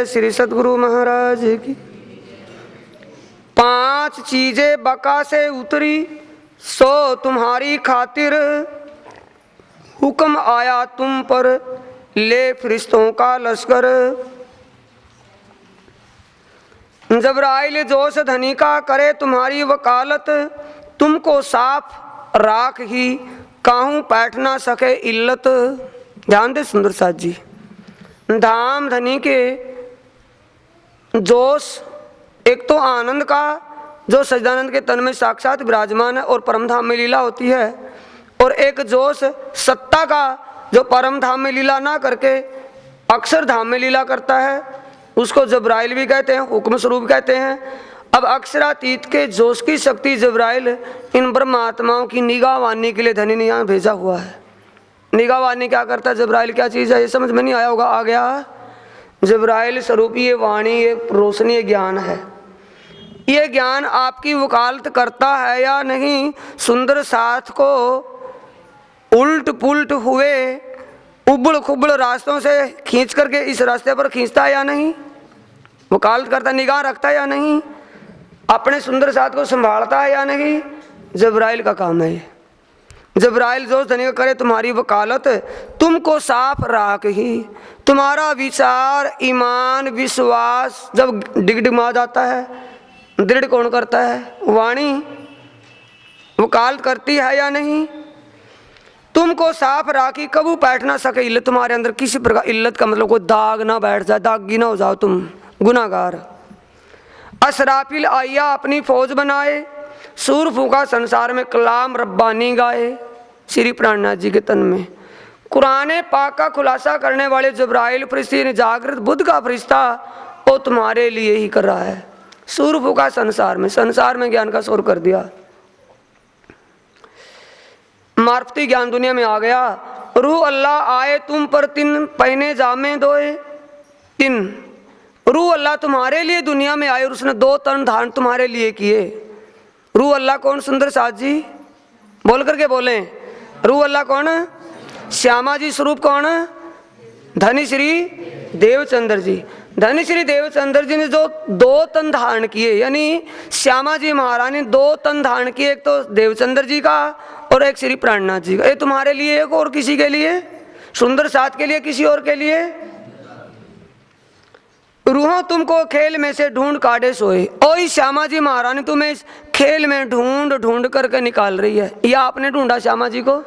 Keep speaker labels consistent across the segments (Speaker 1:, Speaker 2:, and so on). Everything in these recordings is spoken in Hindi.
Speaker 1: जय श्री सद्गुरु महाराज की। 5 चीजें बका से उतरी सो तुम्हारी खातिर, हुक्म आया तुम पर ले फरिश्तों का लश्कर। जबराइल जोश धनी का करे तुम्हारी वकालत, तुमको साफ राख ही काहू बैठ ना सके इल्लत। ध्यान दे सुंदर साथ जी, धाम धनी के जोश एक तो आनंद का जो सच्चिदानंद के तन में साक्षात विराजमान है और परम धाम में लीला होती है, और एक जोश सत्ता का जो परम धाम में लीला ना करके अक्षर धाम में लीला करता है, उसको जबराइल भी कहते हैं, हुक्म स्वरूप कहते हैं। अब अक्षरातीत के जोश की शक्ति जबराइल इन ब्रह्मात्माओं की निगाहवानी के लिए धनी ने यहाँ भेजा हुआ है। निगाहवानी क्या करता है जबराइल, क्या चीज़ है, ये समझ में नहीं आया होगा, आ गया। जबराइल स्वरूप ये वाणी, ये रोशनी, ये ज्ञान है। ये ज्ञान आपकी वकालत करता है या नहीं? सुंदर साथ को उल्ट पुल्ट हुए उबड़ खुबड़ रास्तों से खींच करके इस रास्ते पर खींचता है या नहीं? वकालत करता, निगाह रखता है या नहीं? अपने सुंदर साथ को संभालता है या नहीं? जबराइल का काम है ये। जबराइल जो धनी करे तुम्हारी वकालत, तुमको साफ राख ही, तुम्हारा विचार ईमान विश्वास जब डिगडिगा जाता है, दृढ़ कौन करता है? वाणी वकालत करती है या नहीं? तुमको साफ राखी, कबू बैठ ना सके इल्लत तुम्हारे अंदर किसी प्रकार। इल्लत का मतलब कोई दाग ना बैठ जाए, दागी ना हो जाओ तुम गुनाहगार। असराफिल आया अपनी फौज बनाए, सूर फूका संसार में कलाम रब्बानी गाए। श्री प्राणनाथ जी के तन में कुरान पाक का खुलासा करने वाले जबराइल फरिश्ते ने जागृत बुद्ध का फरिश्ता वो तुम्हारे लिए ही कर रहा है। सूर फूका संसार में ज्ञान का शोर कर दिया, मार्फती ज्ञान दुनिया में आ गया। रूह अल्लाह आए तुम पर 3 पहने जामे दोए। 3 रूह अल्लाह तुम्हारे लिए दुनिया में आए और उसने 2 तन धारण तुम्हारे लिए किए। रूह अल्लाह कौन? सुंदर साथ जी बोल करके बोले। रूह अल्लाह कौन? श्यामा जी स्वरूप कौन? धनी श्री देवचंद्र जी। धनी श्री देवचंद्र जी ने जो 2 तन धारण किए, यानी श्यामा जी महाराज ने 2 तन धारण किए, एक तो देवचंद्र जी का और एक श्री प्राणनाथ जी का। ये तुम्हारे लिए, एक और किसी के लिए? सुंदर साथ के लिए, किसी और के लिए? रूहों तुमको खेल में से ढूंढ काटे सोए, ओई श्यामा जी महारानी तुम्हें इस खेल में ढूंढ ढूंढ करके निकाल रही है। या आपने ढूंढा श्यामा जी को?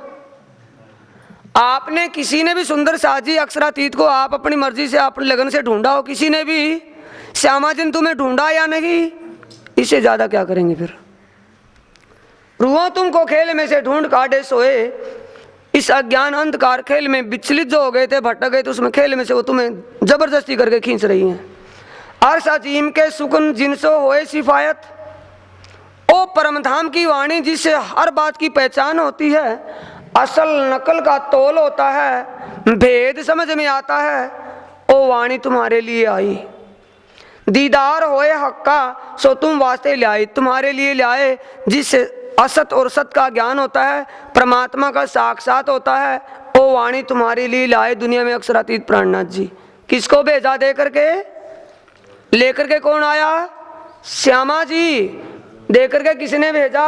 Speaker 1: आपने, किसी ने भी सुंदर साथ जी अक्षरातीत को आप अपनी मर्जी से, अपनी लगन से ढूंढा हो? किसी ने भी श्यामा जी ने तुम्हें ढूंढा या नहीं? इससे ज्यादा क्या करेंगे फिर? रूहों तुमको खेल में से ढूंढ काटे सोए, इस अज्ञान अंधकार खेल में विचलित जो हो गए थे, भटक गए थे, उसमें खेल में से वो तुम्हें जबरदस्ती करके खींच रही हैं। अर्श अजीम के सुकून जिनसो होए सिफायत, ओ परमधाम की वाणी जिससे हर बात की पहचान होती है, असल नकल का तोल होता है, भेद समझ में आता है, ओ वाणी तुम्हारे लिए आई। दीदार होए हक का सो तुम वास्ते लाए, तुम्हारे लिए लाए, जिससे असत और सत का ज्ञान होता है, परमात्मा का साक्षात होता है, ओ वाणी तुम्हारे लिए लाए दुनिया में अक्षरातीत प्राणनाथ जी। किसको भेजा दे करके? लेकर के कौन आया? श्यामा जी। दे करके किसने भेजा?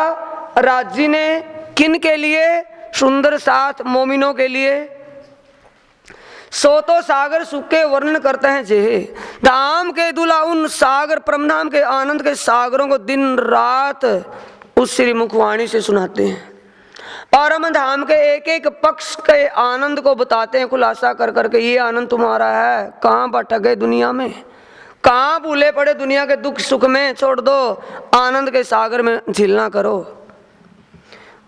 Speaker 1: राज जी ने। किन के लिए? सुंदर साथ मोमिनों के लिए। सो तो सागर सुख के वर्णन करते हैं जे, धाम के दुला उन सागर परमधाम के आनंद के सागरों को दिन रात उस श्री मुखवाणी से सुनाते हैं। परम धाम के एक एक पक्ष के आनंद को बताते हैं, खुलासा कर करके ये आनंद तुम्हारा है। कहाँ भटक गए दुनिया में, कहाँ भूले पड़े दुनिया के दुख सुख में, छोड़ दो, आनंद के सागर में झीलना करो।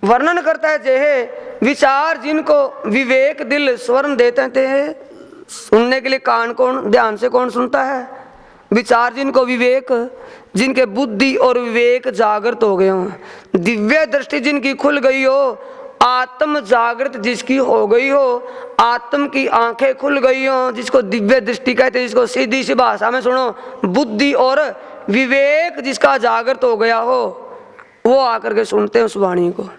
Speaker 1: वर्णन करता है जेहे विचार जिनको विवेक दिल स्वर्ण देते थे, सुनने के लिए कान कौन, ध्यान से कौन सुनता है? विचार जिनको विवेक, जिनके बुद्धि और विवेक जागृत हो गए हो, दिव्य दृष्टि जिनकी खुल गई हो, आत्म जागृत जिसकी हो गई हो, आत्म की आंखें खुल गई हो, जिसको दिव्य दृष्टि कहते हैं, जिसको सीधी सी भाषा में सुनो बुद्धि और विवेक जिसका जागृत हो गया हो, वो आकर के सुनते हैं उस वाणी को।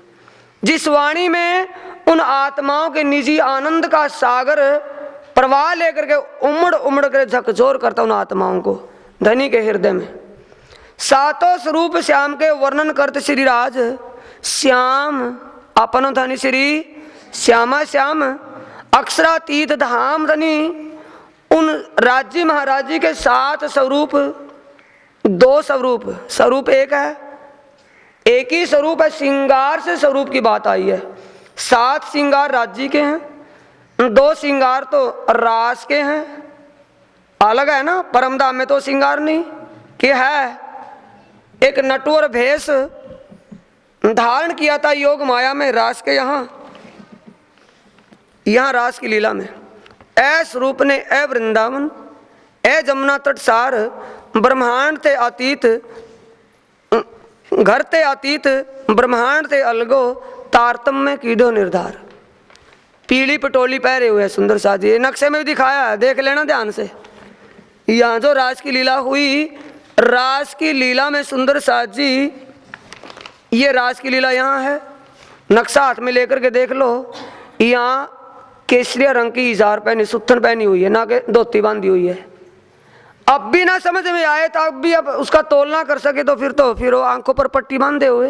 Speaker 1: जिस वाणी में उन आत्माओं के निजी आनंद का सागर प्रवाह लेकर के उमड़ उमड़ कर झकझोर करता उन आत्माओं को धनी के हृदय में। सातों स्वरूप श्याम के वर्णन करते श्री राज श्याम अपनो धनी श्री श्यामा श्याम अक्षरातीत धाम धनी। उन राज्य महाराजी के 7 स्वरूप, 2 स्वरूप, स्वरूप एक है, एक ही स्वरूप है, श्रृंगार से स्वरूप की बात आई है। 7 श्रृंगार राज्य के हैं, 2 श्रृंगार तो रास के हैं, अलग है ना। परमधाम में तो श्रृंगार नहीं कि है, एक नटवर भेष धारण किया था योग माया में रास के, यहाँ रास की लीला में। ऐ स्वरूप ने ऐ वृंदावन ऐ जमुना तट सार ब्रह्मांड ते अतीत घर ते अतीत ब्रह्मांड ते अलगो तारतम्य में कीडो निर्धार। पीली पटोली पहरे हुए सुंदर सा जी, नक्शे में भी दिखाया है, देख लेना ध्यान से। यहाँ जो रास की लीला हुई, रास की लीला में सुंदर सा जी, ये रास की लीला यहाँ है। नक्शा हाथ में लेकर के देख लो। यहाँ केसरिया रंग की इजार पहनी, सुत्थन पहनी हुई है, ना कि धोती बांधी हुई है। अब भी ना समझ में आए तो अब भी अब उसका तोल ना कर सके तो फिर वो आंखों पर पट्टी बांधे हुए।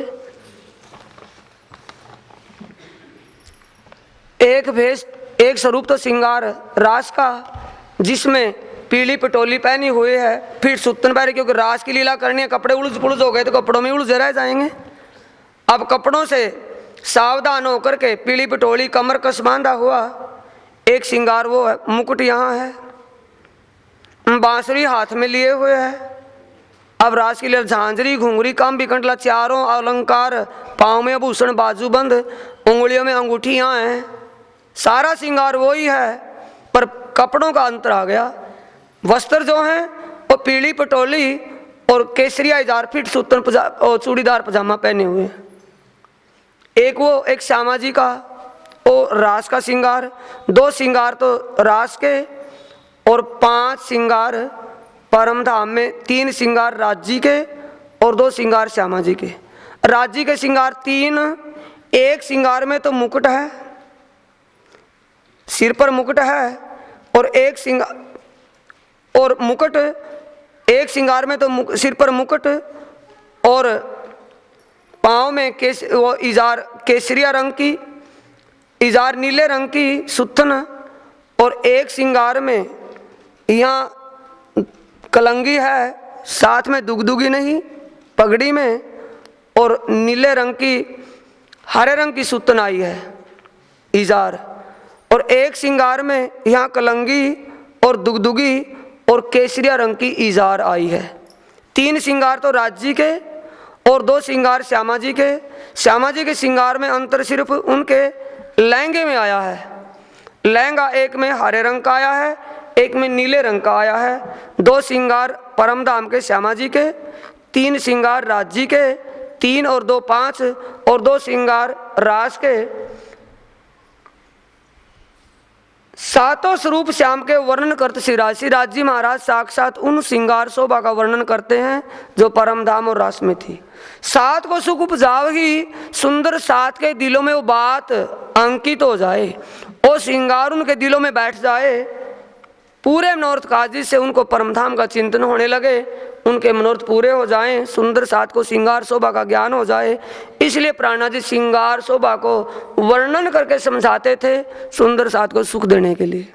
Speaker 1: एक भेष, एक स्वरूप तो श्रृंगार रास का, जिसमें पीली पटोली पहनी हुई है, फिर सुत्तन पहने, क्योंकि रास की लीला करनी है। कपड़े उलझ पुलझ हो गए तो कपड़ों में उलझे रह जाएंगे। अब कपड़ों से सावधान होकर के पीली पटोली कमर कस बांधा हुआ, एक श्रृंगार वो है, मुकुट यहाँ है, बांसुरी हाथ में लिए हुए है। अब रास की लीला झांझरी घुंघरी काम बिकंटला, चारों अलंकार, पाँव में आभूषण बाजूबंद, उंगलियों में अंगूठियाँ हैं, सारा श्रृंगार वही है, पर कपड़ों का अंतर आ गया। वस्त्र जो हैं वो पीली पटोली और केसरिया इजार, फिट सुतन और चूड़ीदार पजामा पहने हुए हैं। एक वो एक श्यामा जी का वो रास का श्रृंगार, 2 श्रृंगार तो रास के और 5 श्रृंगार परम धाम में, 3 श्रृंगार राज्य के और 2 श्रृंगार श्यामा जी के। राज्य के श्रृंगार 3, एक श्रृंगार में तो मुकुट है, सिर पर मुकुट है, और एक श्रृंगार और मुकुट, एक श्रृंगार में तो सिर पर मुकुट और पाँव में वो इजार केसरिया रंग की इजार, नीले रंग की सुत्थन, और एक श्रृंगार में यहाँ कलंगी है, साथ में दुगदुगी नहीं पगड़ी में, और नीले रंग की हरे रंग की सुत्तन आई है इजार, और एक श्रृंगार में यहाँ कलंगी और दुगदुगी और केसरिया रंग की इजार आई है। 3 श्रृंगार तो राज्य के और 2 श्रृंगार श्यामा जी के। श्यामा जी के श्रृंगार में अंतर सिर्फ उनके लहंगे में आया है। लहंगा एक में हरे रंग का आया है, एक में नीले रंग का आया है। 2 श्रृंगार परमधाम के श्यामा जी के, 3 श्रृंगार राज्य के, 3 और 2 5, और 2 श्रृंगार रास के। 7 स्वरूप श्याम के वर्णन करते श्री राज जी महाराज साक्षात उन श्रृंगार शोभा का वर्णन करते हैं जो परम धाम और रास में थी। 7 को सुख उपजाव ही सुंदर 7 के दिलों में वो बात अंकित हो जाए, वो श्रृंगार उनके दिलों में बैठ जाए, पूरे मनोरथ काजी से उनको परमधाम का चिंतन होने लगे, उनके मनोरथ पूरे हो जाएं, सुंदर 7 को श्रृंगार शोभा का ज्ञान हो जाए। इसलिए प्राणा जी श्रृंगार शोभा को वर्णन करके समझाते थे, सुंदर 7 को सुख देने के लिए।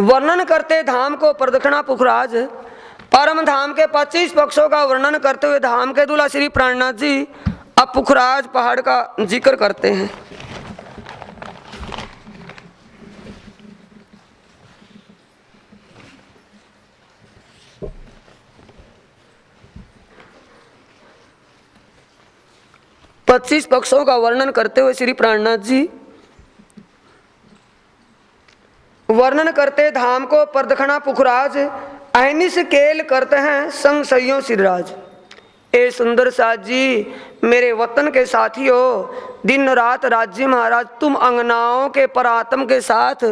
Speaker 1: वर्णन करते धाम को प्रदक्षिणा पुखराज, परम धाम के 25 पक्षों का वर्णन करते हुए धाम के दूल्हा श्री प्राणनाथ जी अब पुखराज पहाड़ का जिक्र करते हैं। पच्चीस पक्षों का वर्णन करते हुए श्री प्राणनाथ जी वर्णन करते धाम को प्रदक्षिणा पुखराज, अहनिस केल करते हैं संग सैयों सिरराज। ए सुंदर साथ जी मेरे वतन के साथियों, दिन रात राज्य महाराज तुम अंगनाओं के परात्म के साथ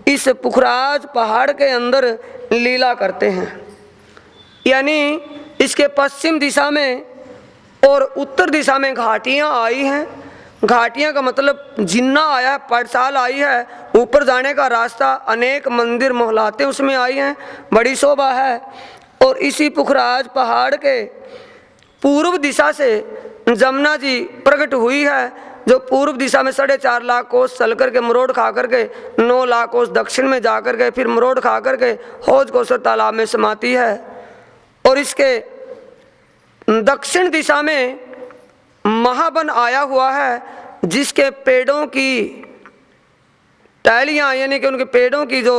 Speaker 1: इस पुखराज पहाड़ के अंदर लीला करते हैं। यानी इसके पश्चिम दिशा में और उत्तर दिशा में घाटियां आई हैं, घाटियां का मतलब जिन्ना आया है, पाठशाल आई है, ऊपर जाने का रास्ता, अनेक मंदिर मोहलाते उसमें आई हैं, बड़ी शोभा है। और इसी पुखराज पहाड़ के पूर्व दिशा से जमुना जी प्रकट हुई है, जो पूर्व दिशा में 4.5 लाख कोस चल करके मरोड़ खा करके 9 लाख कोस दक्षिण में जा करके फिर मरोड़ खा करके हौज कोसर तालाब में समाती है। और इसके दक्षिण दिशा में महावन आया हुआ है, जिसके पेड़ों की टहलियाँ यानी कि उनके पेड़ों की जो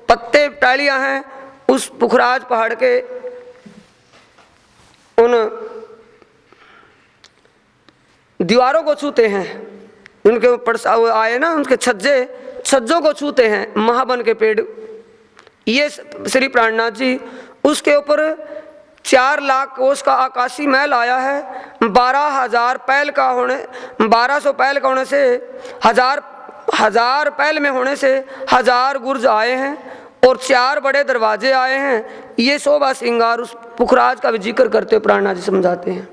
Speaker 1: पत्ते टहलियाँ हैं उस पुखराज पहाड़ के उन दीवारों को छूते हैं, उनके ऊपर आए ना उनके छज्जों को छूते हैं महावन के पेड़। ये श्री प्राणनाथ जी, उसके ऊपर 4 लाख कोस का आकाशी महल आया है, 12,000 पैल का होने 1200 पैल का होने से हजार पैल में होने से 1000 गुर्ज आए हैं और 4 बड़े दरवाजे आए हैं। ये शोभा श्रृंगार उस पुखराज का भी जिक्र करते हुए प्राणनाथ जी समझाते हैं,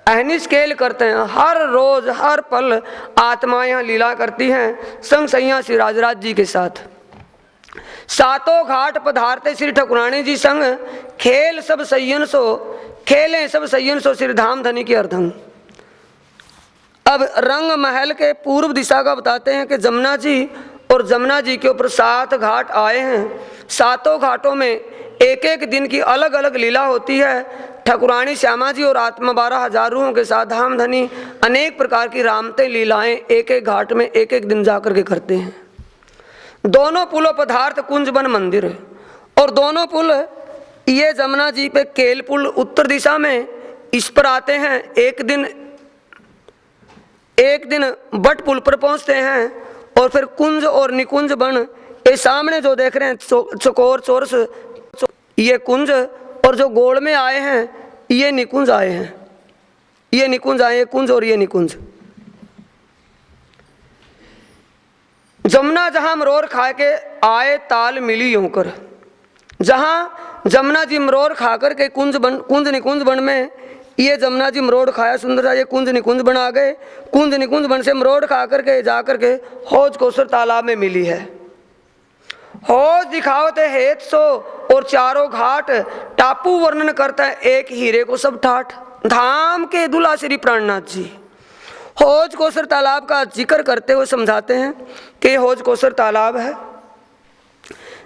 Speaker 1: अहनिश खेल करते हैं। हर रोज हर पल आत्मा यहाँ लीला करती हैं संग सैया श्री राजराज जी के साथ। सातों घाट पधारते श्री ठकुरानी जी संग, खेल सब सैयन सो खेलें सब सैयन सो श्री धाम धनी की अर्धंग। अब रंग महल के पूर्व दिशा का बताते हैं कि जमुना जी और जमुना जी के ऊपर 7 घाट आए हैं। सातों घाटों में एक एक दिन की अलग अलग लीला होती है। ठकुरानी श्यामा जी और आत्मा 12,000 रूहों के साथ धाम धनी अनेक प्रकार की रामते लीलाएं एक एक घाट में एक एक दिन जाकर के करते हैं। दोनों पुलों पदार्थ कुंज बन मंदिर, और दोनों पुल ये जमुना जी पे केल पुल उत्तर दिशा में इस पर आते हैं। एक दिन बट पुल पर पहुंचते हैं और फिर कुंज और निकुंज बन, ये सामने जो देख रहे हैं चकोर चोरस, ये कुंज, और जो गोल में आए हैं ये निकुंज आए हैं। ये निकुंज आए, ये कुंज और ये निकुंज। जमुना जहां मरोर खा के आए ताल मिली यूं कर, जहां जमुना जी मरोर खाकर के कुंज निकुंज बन में ये जमुना जी मरोड़ खाया सुंदर सा, ये कुंज निकुंज बन आ गए। कुंज निकुंज बन से मरोड़ खा करके जाकर के हौज कोसर तालाब में मिली है। हौज दिखावते हेत सो और चारों घाट, टापू वर्णन करता है एक हीरे को सब ठाठ। धाम के दुल्हा श्री प्राणनाथ जी हौज कोसर तालाब का जिक्र करते हुए समझाते हैं कि हौज कोसर तालाब है।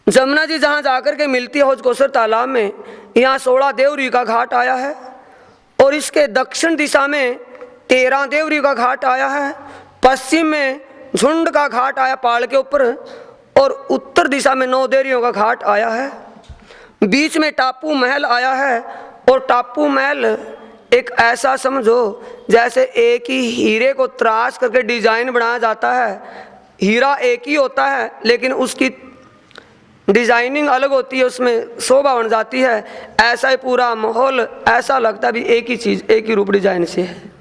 Speaker 1: जमुना जी जहाँ जाकर के मिलती है हौज कोसर तालाब में, यहाँ 16 देवरी का घाट आया है और इसके दक्षिण दिशा में 13 देवरी का घाट आया है। पश्चिम में झुंड का घाट आया पहाड़ के ऊपर और उत्तर दिशा में 9 देवरियों का घाट आया है। बीच में टापू महल आया है और टापू महल एक ऐसा समझो जैसे एक ही हीरे को तराश करके डिजाइन बनाया जाता है। हीरा एक ही होता है लेकिन उसकी डिजाइनिंग अलग होती है, उसमें शोभा बन जाती है। ऐसा ही पूरा माहौल ऐसा लगता है भी एक ही चीज एक ही रूप डिजाइन से है।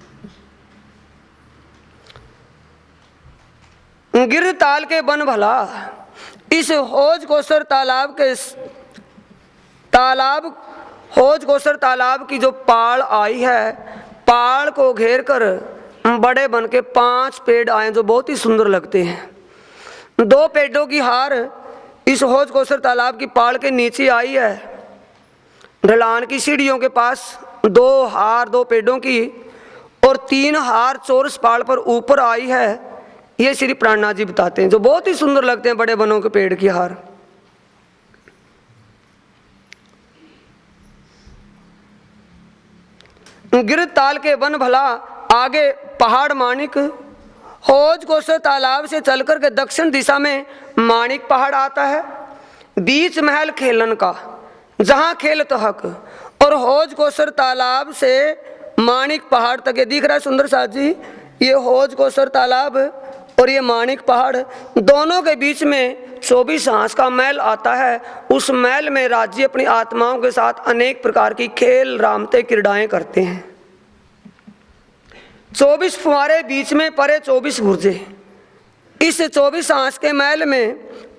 Speaker 1: गिर ताल के बन भला, इस हौज कोसर हौज कोसर तालाब की जो पाड़ आई है, पाड़ को घेर कर बड़े बन के 5 पेड़ आए जो बहुत ही सुंदर लगते हैं। 2 पेड़ों की हार इस हौज कोसर तालाब की पाड़ के नीचे आई है। ढलान की सीढ़ियों के पास 2 हार 2 पेड़ों की और 3 हार चौरस पाड़ पर ऊपर आई है। ये श्री प्राणनाथ जी बताते हैं जो बहुत ही सुंदर लगते हैं बड़े बनों के पेड़ की हार। गिर ताल के वन भला, आगे पहाड़ माणिक। हौज कोसर तालाब से चलकर के दक्षिण दिशा में माणिक पहाड़ आता है। बीच महल खेलन का, जहां खेल तहक, और हौज कोसर तालाब से माणिक पहाड़ तक ये दिख रहा है सुंदर साथ जी। ये हौज कोसर तालाब और ये माणिक पहाड़, दोनों के बीच में 24 हांस का महल आता है। उस महल में राज्य अपनी आत्माओं के साथ अनेक प्रकार की खेल रामते क्रीड़ाएं करते हैं। 24 फुहारे बीच में परे 24 गुर्जे। इस 24 हांस के महल में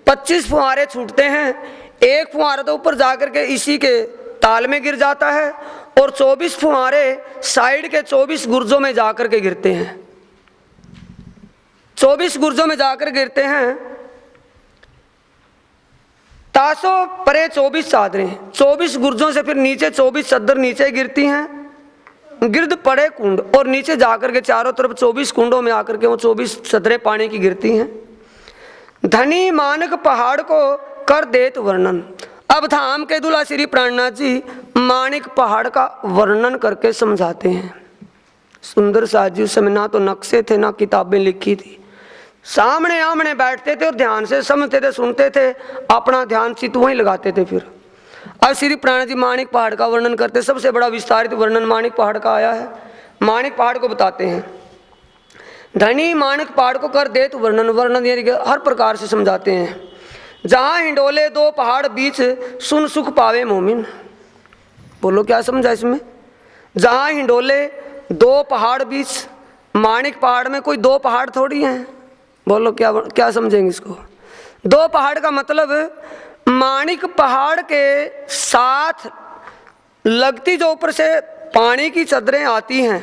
Speaker 1: 25 फुहारे छूटते हैं। एक फुहारा तो ऊपर जाकर के इसी के ताल में गिर जाता है और 24 फुहारे साइड के 24 गुर्जों में जाकर के गिरते हैं। 24 गुर्जों में जाकर गिरते हैं। तासो परे 24 चादरें, 24 गुर्जों से फिर नीचे 24 चद्दर नीचे गिरती हैं। गिरद पड़े कुंड, और नीचे जाकर के चारों तरफ 24 कुंडों में आकर के वो 24 चद्दरें पानी की गिरती हैं। धनी मानक पहाड़ को कर देत वर्णन। अब धाम के दूल्हा श्री प्राणनाथ जी माणिक पहाड़ का वर्णन करके समझाते हैं। सुंदर साथ जी उस समय ना तो नक्शे थे ना किताबें लिखी थी, सामने आमने बैठते थे और ध्यान से समझते थे, सुनते थे, अपना ध्यान चित्त वहीं लगाते थे। फिर अब श्री प्राणनाथ जी माणिक पहाड़ का वर्णन करते, सबसे बड़ा विस्तारित वर्णन माणिक पहाड़ का आया है। माणिक पहाड़ को बताते हैं, धनी माणिक पहाड़ को कर देत वर्णन, वर्णन यानी हर प्रकार से समझाते हैं। जहां हिंडोले दो पहाड़ बीच सुन सुख पावे मोमिन। बोलो क्या समझा इसमें? जहां हिंडोले दो पहाड़ बीच, माणिक पहाड़ में कोई दो पहाड़ थोड़ी हैं। बोलो क्या क्या समझेंगे इसको? दो पहाड़ का मतलब माणिक पहाड़ के साथ लगती जो ऊपर से पानी की चदरें आती हैं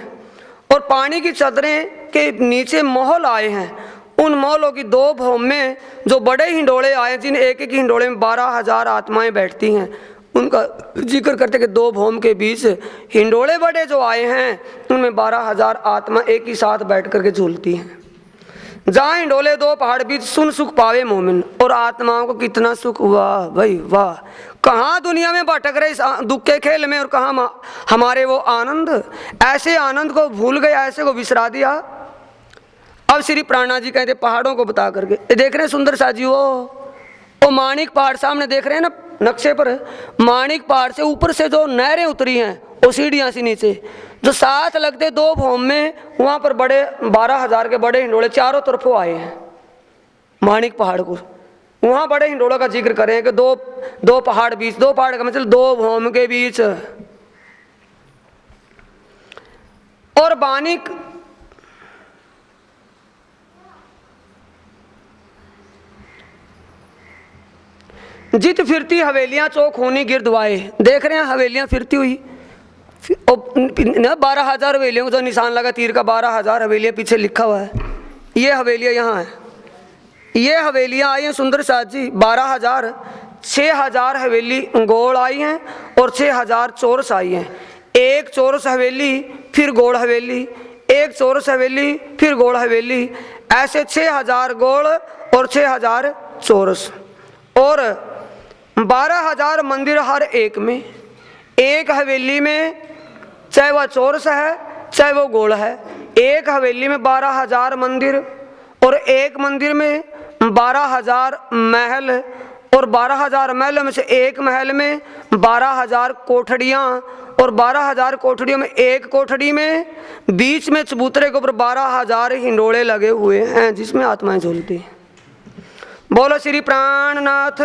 Speaker 1: और पानी की चदरें के नीचे महल आए हैं, उन महलों की दो भौम में जो बड़े हिंडोले आए, जिन एक एक हिंडोले में 12,000 आत्माएं बैठती हैं, उनका जिक्र करते कि दो भौम के बीच हिंडोले बड़े जो आए हैं उनमें 12,000 आत्मा एक ही साथ बैठ करके झूलती हैं। जहाँ हिंडोले दो पहाड़ बीच सुन सुख पावे मोमिन, और आत्माओं को कितना सुख, वाह भाई वाह। कहाँ दुनिया में भटक रहे इस दुख के खेल में, और कहाँ हमारे वो आनंद, ऐसे आनंद को भूल गए, ऐसे को विसरा दिया। अब श्री प्राणनाथ जी कहते पहाड़ों को बता करके, देख रहे हैं सुंदर सा जी वो माणिक पहाड़ सामने देख रहे हैं ना नक्शे पर, माणिक पहाड़ से ऊपर से जो नहरें उतरी हैं वो सीढ़ियाँ से नीचे जो साथ लगते दो भौम में, वहाँ पर बड़े 12,000 के बड़े हिंडोले चारों तरफों आए हैं माणिक पहाड़ को। वहाँ बड़े हिंडोलों का जिक्र करें कि दो पहाड़ बीच, दो पहाड़ का मतलब दो भौम के बीच। और बानिक जित फिरती हवेलियां चौक होनी गिरदवाए, देख रहे हैं हवेलियां फिरती हुई, 12,000 हवेलियों को जो निशान लगा तीर का, 12,000 हवेलियां पीछे लिखा हुआ है। ये हवेलियां यहाँ है, ये हवेलियां आई हैं सुंदर साथ जी 12,000, 6,000 हवेली गोल आई हैं और 6,000 चौरस आई हैं। एक चौरस हवेली फिर गोल हवेली, एक चौरस हवेली फिर गोल हवेली, ऐसे 6,000 गोल और 6,000 चौरस, और 12,000 मंदिर हर एक में। एक हवेली में चाहे वह चौरस है चाहे वो गोल है, एक हवेली में 12,000 मंदिर, और एक मंदिर में 12,000 महल, और 12,000 महलों में से एक महल में 12,000 कोठड़ियाँ, और 12,000 कोठड़ियों में एक कोठड़ी में बीच में चबूतरे के ऊपर 12,000 हिंडोले लगे हुए हैं जिसमें आत्माएं झूलती हैं। बोलो श्री प्राणनाथ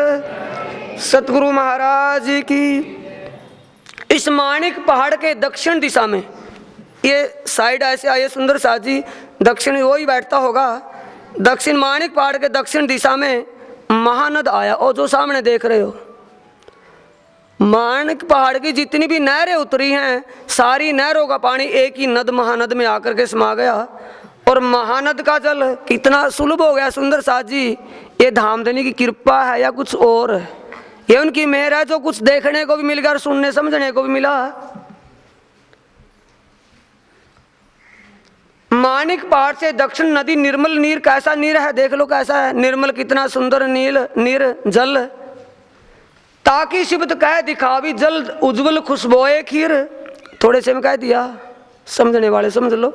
Speaker 1: सतगुरु महाराज की। इस माणिक पहाड़ के दक्षिण दिशा में, ये साइड ऐसे आइए सुंदर साथ जी, दक्षिण वो ही बैठता होगा, दक्षिण माणिक पहाड़ के दक्षिण दिशा में महानद आया, और जो सामने देख रहे हो माणिक पहाड़ की जितनी भी नहरें उतरी हैं, सारी नहरों का पानी एक ही नद महानद में आकर के समा गया, और महानद का जल कितना सुलभ हो गया सुंदर साथ जी। ये धामधनी की कृपा है या कुछ और, ये उनकी मेहर है जो कुछ देखने को भी मिल गया और सुनने समझने को भी मिला। माणिक पहाड़ से दक्षिण नदी निर्मल नीर, कैसा नीर है देख लो, कैसा है निर्मल, कितना सुंदर नील नीर जल। ताकि शिब्द कह दिखावी जल उज्जवल खुशबोए खीर, थोड़े से में कह दिया, समझने वाले समझ लो।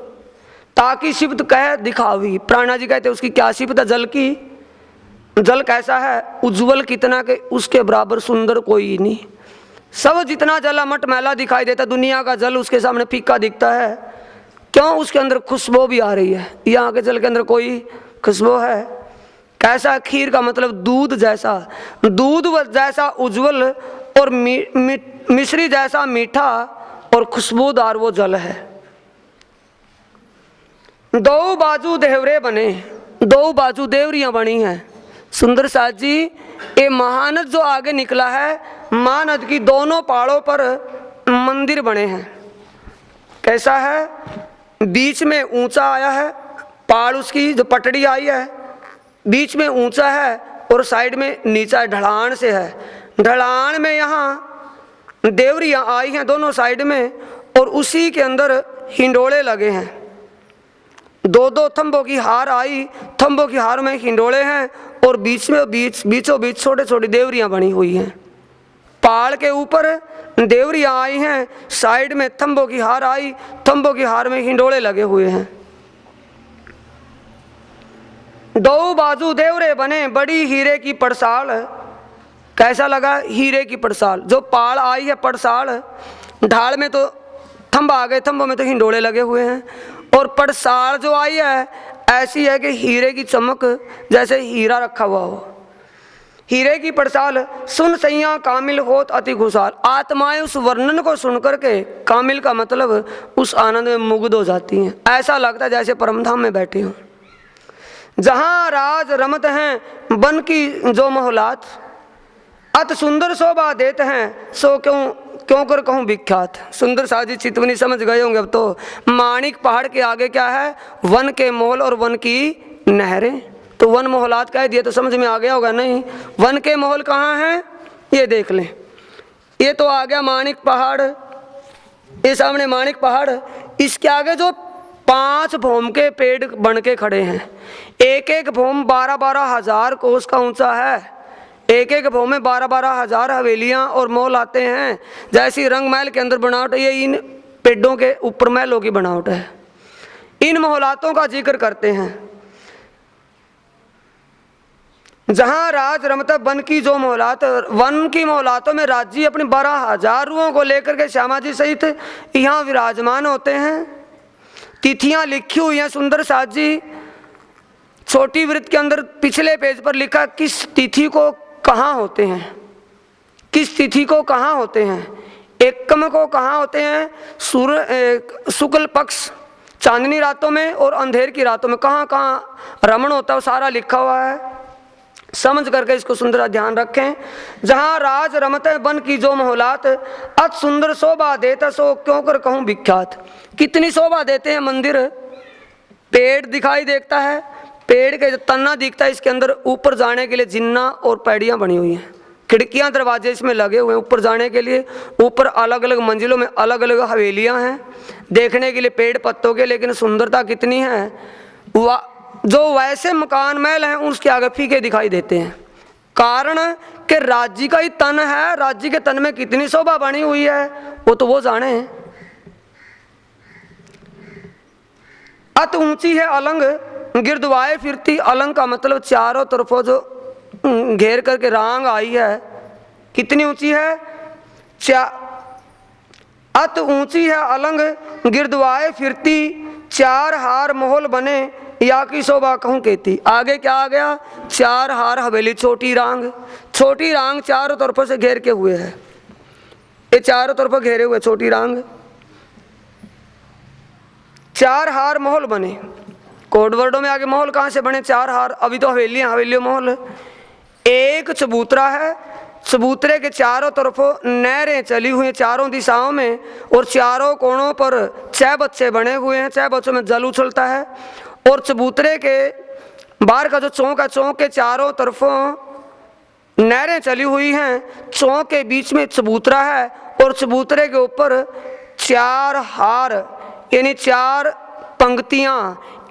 Speaker 1: ताकि शिब्द कह दिखावी, प्राणा जी कहते उसकी क्या शिब्द है जल की, जल कैसा है उज्जवल, कितना के उसके बराबर सुंदर कोई नहीं। सब जितना जल अमट मैला दिखाई देता, दुनिया का जल उसके सामने फीका दिखता है, क्यों? उसके अंदर खुशबू भी आ रही है, यहाँ के जल के अंदर कोई खुशबू है। कैसा? खीर का मतलब दूध जैसा, दूध जैसा उज्जवल और मिश्री जैसा मीठा और खुशबूदार वो जल है। दो बाजू देवरे बने, दो बाजू देवरियां बनी हैं सुंदर साथ जी। ये महानद जो आगे निकला है, महानद की दोनों पहाड़ों पर मंदिर बने हैं। कैसा है? बीच में ऊंचा आया है पहाड़ उसकी जो पटड़ी आई है बीच में ऊंचा है और साइड में नीचा ढलान से है। ढलान में यहाँ देवरियाँ आई हैं दोनों साइड में और उसी के अंदर हिंडोले लगे हैं। दो दो थंबों की हार आई, थंबों की हार में हिंडोले हैं और बीचों बीच छोटे छोटी देवरियाँ बनी हुई हैं। पहाड़ के ऊपर देवरियाँ आई हैं, साइड में थंबों की हार आई, थंबों की हार में हिंडोले लगे हुए हैं। दो बाजू देवरे बने बड़ी हीरे की पड़साल। कैसा लगा? हीरे की पड़साल। जो पहाड़ आई है पड़साल, ढाल में तो थंब आ गए, थंबों में तो हिंडोले लगे हुए हैं, और पड़साल जो आई है ऐसी है कि हीरे की चमक जैसे हीरा रखा हुआ हो। हीरे की पड़साल सुन सैया कामिल होत अति खुशहाल। आत्माएं उस वर्णन को सुन करके, कामिल का मतलब उस आनंद में मुग्ध हो जाती हैं। ऐसा लगता है जैसे परमधाम में बैठे हों। जहां राज रमत हैं बन की जो मोहलात, अत सुंदर शोभा देते हैं सो क्यों कर कहूँ विख्यात। सुंदर साजी चितवनी समझ गए होंगे अब तो। माणिक पहाड़ के आगे क्या है? वन के मोल और वन की नहरें। तो वन मोहलात कह दिए तो समझ में आ गया होगा नहीं? वन के मोल कहाँ हैं ये देख लें। ये तो आ गया माणिक पहाड़, ये सामने माणिक पहाड़, इसके आगे जो 5 भौम के पेड़ बन के खड़े हैं। एक एक भौम 12-12 हजार कोस का ऊंचा है। एक एक भौम में 12-12 हजार हवेलियां और मोल आते हैं। जैसी रंग महल के अंदर बनावट, ये इन पेड़ों के ऊपर महलों की बनावट है। इन मोहलातों का जिक्र करते हैं। जहां राज रमता वन की जो मोहलात, वन की मोहलातों में राज्य अपने 12 हजार रुओं को लेकर के श्यामा जी सहित यहाँ विराजमान होते हैं। तिथियां लिखी हुई हैं सुंदर साज जी। छोटी वृत्त के अंदर पिछले पेज पर लिखा किस तिथि को कहाँ होते हैं, किस तिथि को कहाँ होते हैं। एकम को कहाँ होते हैं? शुक्ल पक्ष चांदनी रातों में और अंधेर की रातों में कहाँ कहाँ रमण होता है, सारा लिखा हुआ है। समझ करके इसको सुंदर ध्यान रखें। जहाँ राज रमत बन की जो मोहलात, अत सुंदर शोभा देता सो क्यों कर कहूँ विख्यात। कितनी शोभा देते हैं मंदिर। पेड़ दिखाई देता है, पेड़ के जो तना दिखता है, इसके अंदर ऊपर जाने के लिए जिन्ना और पैड़ियाँ बनी हुई हैं। खिड़कियाँ दरवाजे इसमें लगे हुए हैं ऊपर जाने के लिए। ऊपर अलग अलग मंजिलों में अलग अलग हवेलियाँ हैं देखने के लिए पेड़ पत्तों के। लेकिन सुंदरता कितनी है, जो वैसे मकान महल हैं उसके आगे फीके दिखाई देते हैं। कारण कि राज्य का ही तन है, राज्य के तन में कितनी शोभा बनी हुई है वो तो वो जाने हैं। अत ऊंची है अलंग गिरदवाए फिरती। अलंग का मतलब चारों तरफों जो घेर करके रांग आई है। कितनी ऊंची है? अत ऊंची है अलंग गिरदवाए फिरती, 4 हार महल बने या की शोभा कहूँ कहती। आगे क्या आ गया? 4 हार हवेली, छोटी रांग। छोटी रांग चारों तरफों से घेर के हुए है। ये चारों तरफों घेरे हुए छोटी रांग। 4 हार महल बने। कोड वर्डों में आगे महल कहाँ से बने? 4 हार। अभी तो हवेलियाँ, हवेलियों महल। एक चबूतरा है, चबूतरे के चारों तरफों नहरें चली हुई हैं चारों दिशाओं में, और चारों कोणों पर 6 बच्चे बने हुए हैं। 6 बच्चों में जल उछलता है। और चबूतरे के बाहर का जो चौक है, चौक के चारों तरफों नहरें चली हुई हैं। चौक के बीच में चबूतरा है और चबूतरे के ऊपर 4 हार यानी 4 पंक्तियां।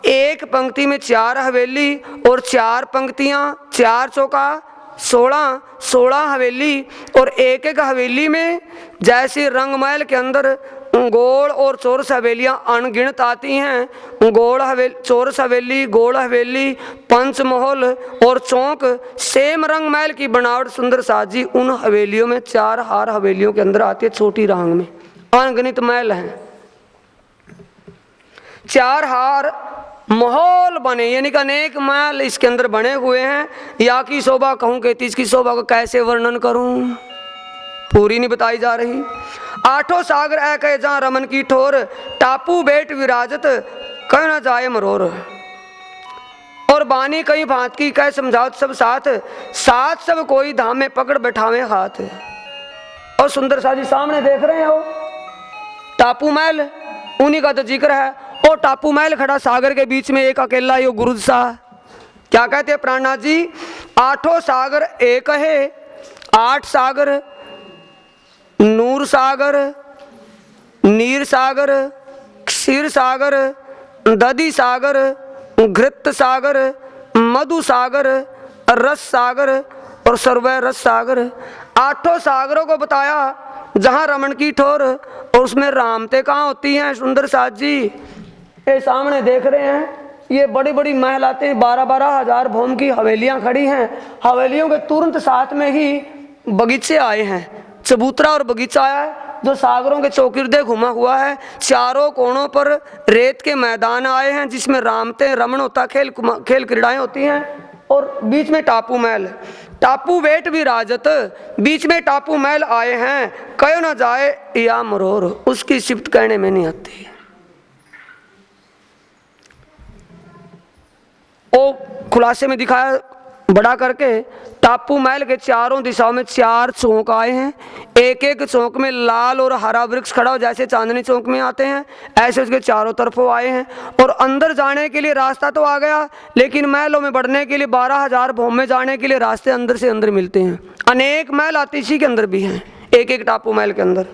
Speaker 1: एक पंक्ति में 4 हवेली और 4 पंक्तियां, 4 चौका 16 हवेली। और एक एक हवेली में जैसे रंगमहल के अंदर गोल और चौरस हवेलियां अनगिनत आती हैं। चौरस हवेली, गोल हवेली, पंचमहल और चौक, सेम रंगमहल की बनावट सुंदर साजी उन हवेलियों में 4 हार हवेलियों के अंदर आती है। छोटी रांग में अनगिनत महल हैं। 4 हार महल बने यानी कि अनेक महल इसके अंदर बने हुए हैं। या की शोभा कहूँ कहती, इसकी शोभा को कैसे वर्णन करूं, पूरी नहीं बताई जा रही। 8 सागर ऐ कहे जहाँ रमन की ठोर, टापू बेट विराजत कह न जाए मरोर। और बानी कई भांत की कह समझावत सब साथ, साथ सब कोई धाम में पकड़ बैठावे हाथ। और सुंदर साजी सामने देख रहे हो टापू महल, उन्हीं का तो जिक्र है। वो टापू महल खड़ा सागर के बीच में, एक अकेला यो गुरु सा। क्या कहते हैं प्राणनाथ जी? आठों सागर एक है, 8 सागर, नूर सागर, नीर सागर, क्षीर सागर, दधि सागर, घृत सागर, मधु सागर, रस सागर और सर्वय रस सागर। 8 सागरों को बताया जहां रमन की ठोर, और उसमें रामते कहाँ होती हैं सुंदर साथ जी? ये सामने देख रहे हैं, ये बड़ी बड़ी महलाते 12-12 हजार भौम की हवेलियां खड़ी हैं। हवेलियों के तुरंत साथ में ही बगीचे आए हैं, चबूतरा और बगीचा आया है जो सागरों के चौकिर्दे घुमा हुआ है। चारों कोणों पर रेत के मैदान आए हैं जिसमें रामते रमण होता, खेल क्रीड़ाएं होती हैं, और बीच में टापू महल, टापू वेट भी राजत, बीच में टापू महल आए हैं। कहो ना जाए या मरोर, उसकी सिफ्त कहने में नहीं आती। वो खुलासे में दिखाया बड़ा करके, टापू महल के चारों दिशाओं में 4 चौक आए हैं। एक एक चौक में लाल और हरा वृक्ष खड़ा हो, जैसे चांदनी चौक में आते हैं ऐसे उसके चारों तरफों आए हैं। और अंदर जाने के लिए रास्ता तो आ गया, लेकिन महलों में बढ़ने के लिए 12,000 भौम में जाने के लिए रास्ते अंदर से अंदर मिलते हैं। अनेक महल आते इसी के अंदर भी हैं, एक एक टापू महल के अंदर।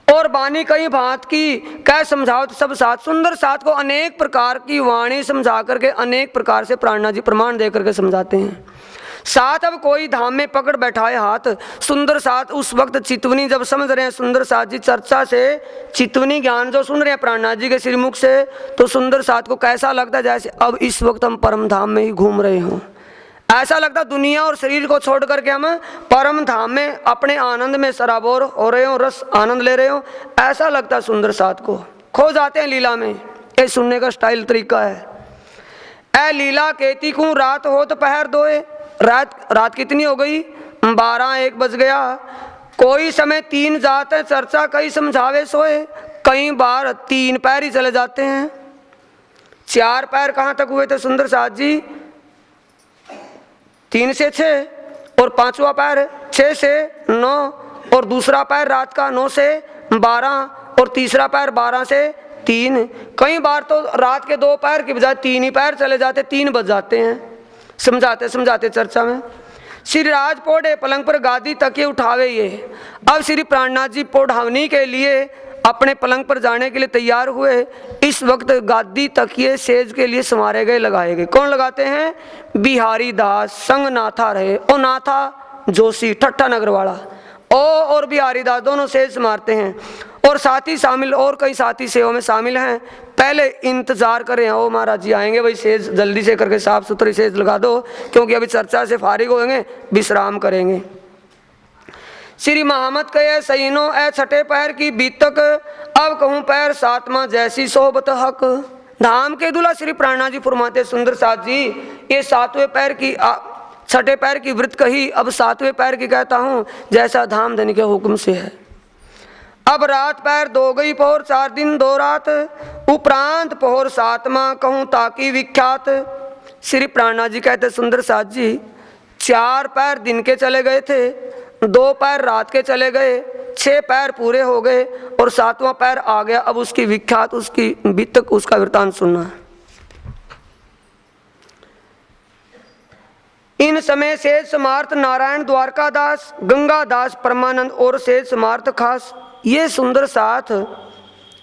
Speaker 1: और बानी कई भांत की कह समझाओ तो सब साथ, सुंदर साथ को अनेक प्रकार की वाणी समझा करके अनेक प्रकार से प्राणनाथ जी प्रमाण दे करके समझाते हैं। साथ अब कोई धाम में पकड़ बैठाए हाथ, सुंदर साथ उस वक्त चितवनी जब समझ रहे हैं सुंदर साथ जी चर्चा से, चितवनी ज्ञान जो सुन रहे हैं प्राणनाथ जी के श्रीमुख से, तो सुंदर साथ को कैसा लगता है जैसे अब इस वक्त हम परम धाम में ही घूम रहे हों। ऐसा लगता दुनिया और शरीर को छोड़ करके हम परम धाम में अपने आनंद में सराबोर हो रहे हो, रस आनंद ले रहे हो, ऐसा लगता सुंदर साथ को। खो जाते हैं लीला में, ये सुनने का स्टाइल तरीका है। ऐ लीला कहती को रात हो तो पहर दोए, रात कितनी हो गई? 12-1 बज गया। कोई समय 3 जाते हैं चर्चा, कई समझावे सोए, कई बार 3 पैर ही चले जाते हैं। 4 पैर कहाँ तक हुए थे सुंदर साथ जी? 3 से 6 और 5वां पैर 6 से 9 और दूसरा पैर रात का 9 से 12 और तीसरा पैर 12 से 3। कई बार तो रात के 2 पैर की बजाय 3 ही पैर चले जाते, 3 बज जाते हैं समझाते समझाते चर्चा में। श्री राज पोढ़े पलंग पर गादी तकिए उठावे ये। अब श्री प्राणनाथ जी पौढ़ावनी के लिए अपने पलंग पर जाने के लिए तैयार हुए। इस वक्त गादी तकिए सेज के लिए संवारे गए, लगाए गए। कौन लगाते हैं? बिहारी दास संग नाथा रहे, ओ नाथा जोशी ठट्ठा नगर वाला, ओ और बिहारी दास दोनों सेज मारते हैं। और साथी शामिल और कई साथी सेवा में शामिल हैं। पहले इंतजार करें, ओ महाराज जी आएंगे, भाई सेज जल्दी से करके साफ सुथरी सेज लगा दो, क्योंकि अभी चर्चा से फारिग होंगे, विश्राम करेंगे। श्री महामत कहे सहीनो ए 6ठे पैर की बीतक, अब कहूँ पैर 7वां जैसी सोबत हक। धाम के दूल्हा श्री प्राणनाथ जी फरमाते सुंदर साथ जी, ये 7वें पैर की 6ठे पैर की वृत्त कही, अब 7वें पैर की कहता हूँ जैसा धाम धनी के हुक्म से है। अब रात पैर 2 गई पोहर 4 दिन 2 रात, उपरांत पोहर 7वां कहूँ ताकि विख्यात। श्री प्राणनाथ जी कहते सुंदर साथ जी, 4 पैर दिन के चले गए थे, 2 पैर रात के चले गए, 6 पैर पूरे हो गए और 7वां पैर आ गया। अब उसकी विख्यात, उसकी बीतक, उसका वृतांत सुनना है। इन समय सेज समार्थ नारायण द्वारकादास, गंगादास परमानंद और सेज समार्थ खास। ये सुंदर साथ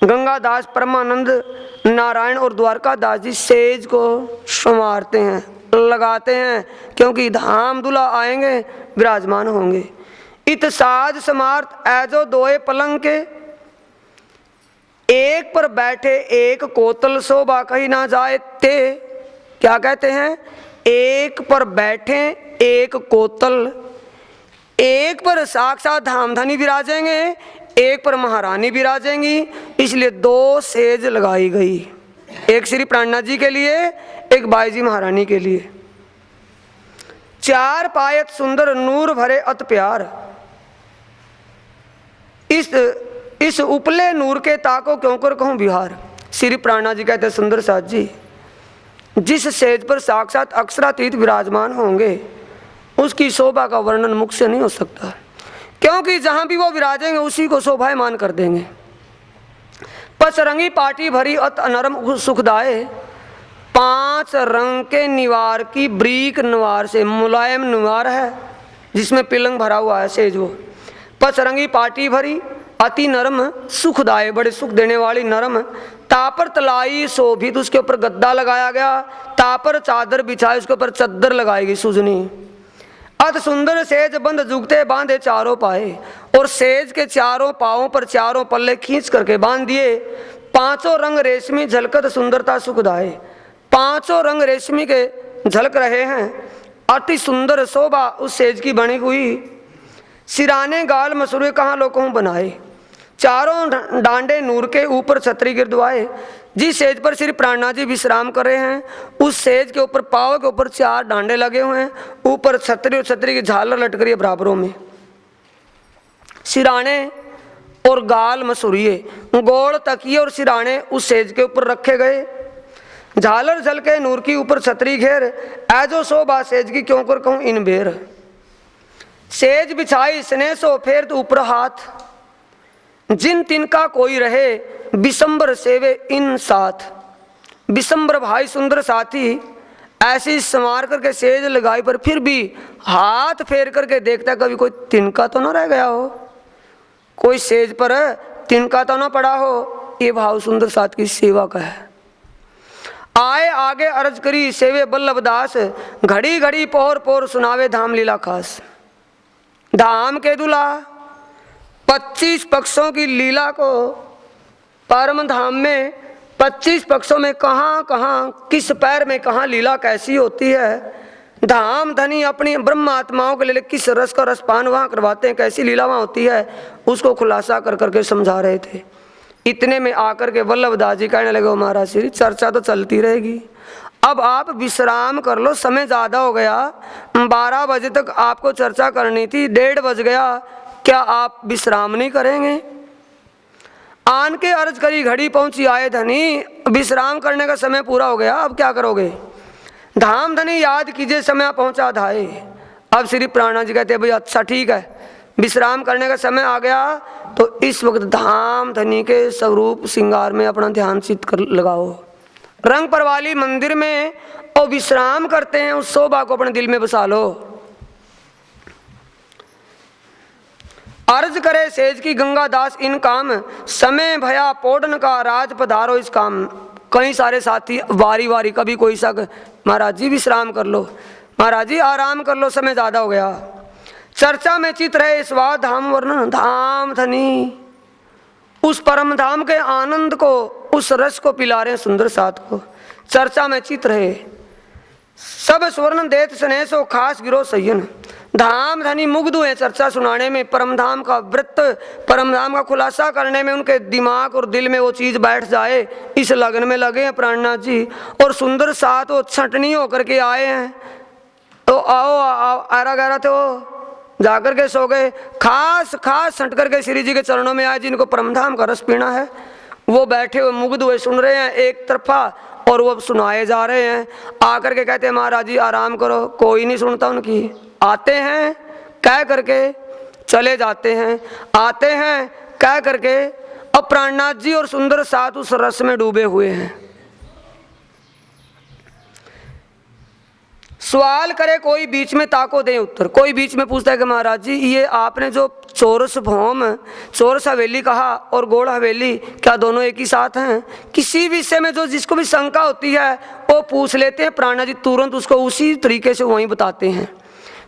Speaker 1: गंगादास परमानंद नारायण और द्वारकादास जी सेज को संवारते हैं, लगाते हैं, क्योंकि धाम दूल्हा आएंगे, विराजमान होंगे। इत साज समार्थ ऐजो दोए पलंग के, एक पर बैठे एक कोतल शोभा कही ना जाए ते। क्या कहते हैं? एक पर बैठे एक कोतल, एक पर साक्षात धामधनी विराजेंगे, एक पर महारानी विराजेंगी, इसलिए 2 सेज लगाई गई, एक श्री प्राणनाथ जी के लिए, एक बाईजी महारानी के लिए। 4 पायत सुंदर नूर भरे अत प्यार। इस उपले नूर के ताको क्यों कर कहूं बिहार। श्री प्राणनाथ जी कहते सुंदर साथ जी, जिस सेज पर साक्षात अक्षरातीत विराजमान होंगे उसकी शोभा का वर्णन मुख से नहीं हो सकता, क्योंकि जहां भी वो विराजेंगे उसी को शोभायमान कर देंगे। पचरंगी पाटी भरी अत नरम सुखदाय, 5 रंग के निवार की ब्रीक निवार से, मुलायम निवार है जिसमें पिलंग भरा हुआ है सेज वो। पचरंगी पाटी भरी अति नरम सुखदाय, बड़े सुख देने वाली नरम। तापर तलाई शोभित, उसके ऊपर गद्दा लगाया गया। तापर चादर बिछाई, उसके ऊपर चद्दर लगाई गई सुजनी। अत सुंदर सेज बंद जुगते बांधे चारों पाए, और सेज के चारों पांवों पर चारों पल्ले खींच करके बांध दिए। 5 रंग रेशमी झलकत सुंदरता सुखदाय, 5 रंग रेशमी के झलक रहे हैं। अति सुंदर शोभा उस सेज की बनी हुई। सिराने गाल मसूरे कहाँ लोगों बनाए, चारों डांडे नूर के ऊपर छतरी गिरदवाए। जिस सेज पर श्री प्राणनाथ जी विश्राम कर रहे हैं, उस सेज के ऊपर पाव के ऊपर 4 डांडे लगे हुए हैं, ऊपर छतरी और छतरी की झालर लटक रही है बराबरों में। सिराने और गाल मसूरिये, गोल तकिए और सिराने उस सेज के ऊपर रखे गए। झालर झल के नूर की ऊपर छतरी घेर, ऐजो शोभा सेज की क्यों कर कहूं इन बेर। सेज बिछाई स्नेह सो फेर तो ऊपर हाथ, जिन तिनका कोई रहे बिसंबर सेवे इन साथ। बिसंबर भाई सुंदर साथी ऐसी संवार करके सेज लगाई, पर फिर भी हाथ फेर करके देखता कभी कोई तिनका तो ना रह गया हो, कोई सेज पर तिनका तो ना पड़ा हो। ये भाव सुंदर साथ की सेवा का है। आए आगे अर्ज करी सेवे बल्लभ दास, घड़ी घड़ी पोर पोर सुनावे धाम लीला खास। धाम के दूल्हा 25 पक्षों की लीला को परम धाम में 25 पक्षों में कहाँ कहाँ किस पैर में कहाँ लीला कैसी होती है। धाम धनी अपनी ब्रह्म आत्माओं के लिए किस रस का रसपान वहाँ करवाते हैं, कैसी लीला वहाँ होती है, उसको खुलासा कर करके समझा रहे थे। इतने में आकर के वल्लभदास जी कहने लगे, महाराज श्री चर्चा तो चलती रहेगी, अब आप विश्राम कर लो, समय ज़्यादा हो गया, 12 बजे तक आपको चर्चा करनी थी, 1:30 बज गया, क्या आप विश्राम नहीं करेंगे। आन के अर्ज करी घड़ी पहुंची आए धनी, विश्राम करने का समय पूरा हो गया, अब क्या करोगे। धाम धनी याद कीजिए समय पहुंचा धाए। अब श्री प्राणनाथ जी कहते भाई अच्छा ठीक है, विश्राम करने का समय आ गया, तो इस वक्त धाम धनी के स्वरूप श्रृंगार में अपना ध्यान चित कर लगाओ, रंग परवाली मंदिर में और विश्राम करते हैं, उस शोभा को अपने दिल में बसा लो। अर्ज करे सेज की गंगा दास इन काम, समय भया पोड़न का राज पधारो इस काम। कई सारे साथी वारी वारी, कभी कोई सक महाराज जी विश्राम कर लो, महाराज जी आराम कर लो, समय ज्यादा हो गया। चर्चा में चित रहे स्वाद धाम वर्णन, धाम धनी उस परम धाम के आनंद को, उस रस को पिला रहे सुंदर साथ को। चर्चा में चित रहे सब स्वर्ण देत स्नेह सो खास गिरो सयन। धाम धनी मुग्ध हुए चर्चा सुनाने में, परमधाम का वृत्त, परमधाम का खुलासा करने में, उनके दिमाग और दिल में वो चीज बैठ जाए, इस लगन में लगे हैं प्राणनाथ जी। और सुंदर साथ वो छटनी होकर के आए हैं, तो आओ आरा गहरा थे वो, जाकर के सो गए। खास खास छट करके श्री जी के चरणों में आए, जिनको परमधाम का रस पीना है, वो बैठे हुए मुग्ध हुए सुन रहे हैं एक तरफा, और वो सुनाए जा रहे हैं। आकर के कहते हैं महाराज जी आराम करो, कोई नहीं सुनता उनकी। आते हैं कह करके चले जाते हैं, आते हैं कह करके। अब प्राणनाथ जी और सुंदर साथ उस रस में डूबे हुए हैं। सवाल करे कोई बीच में ताको दे उत्तर। कोई बीच में पूछता है कि महाराज जी ये आपने जो चौरस भौम, चौरस हवेली कहा और गोड़ हवेली, क्या दोनों एक ही साथ हैं। किसी विषय में जो जिसको भी शंका होती है वो पूछ लेते हैं, प्राणनाथ जी तुरंत उसको उसी तरीके से वहीं बताते हैं।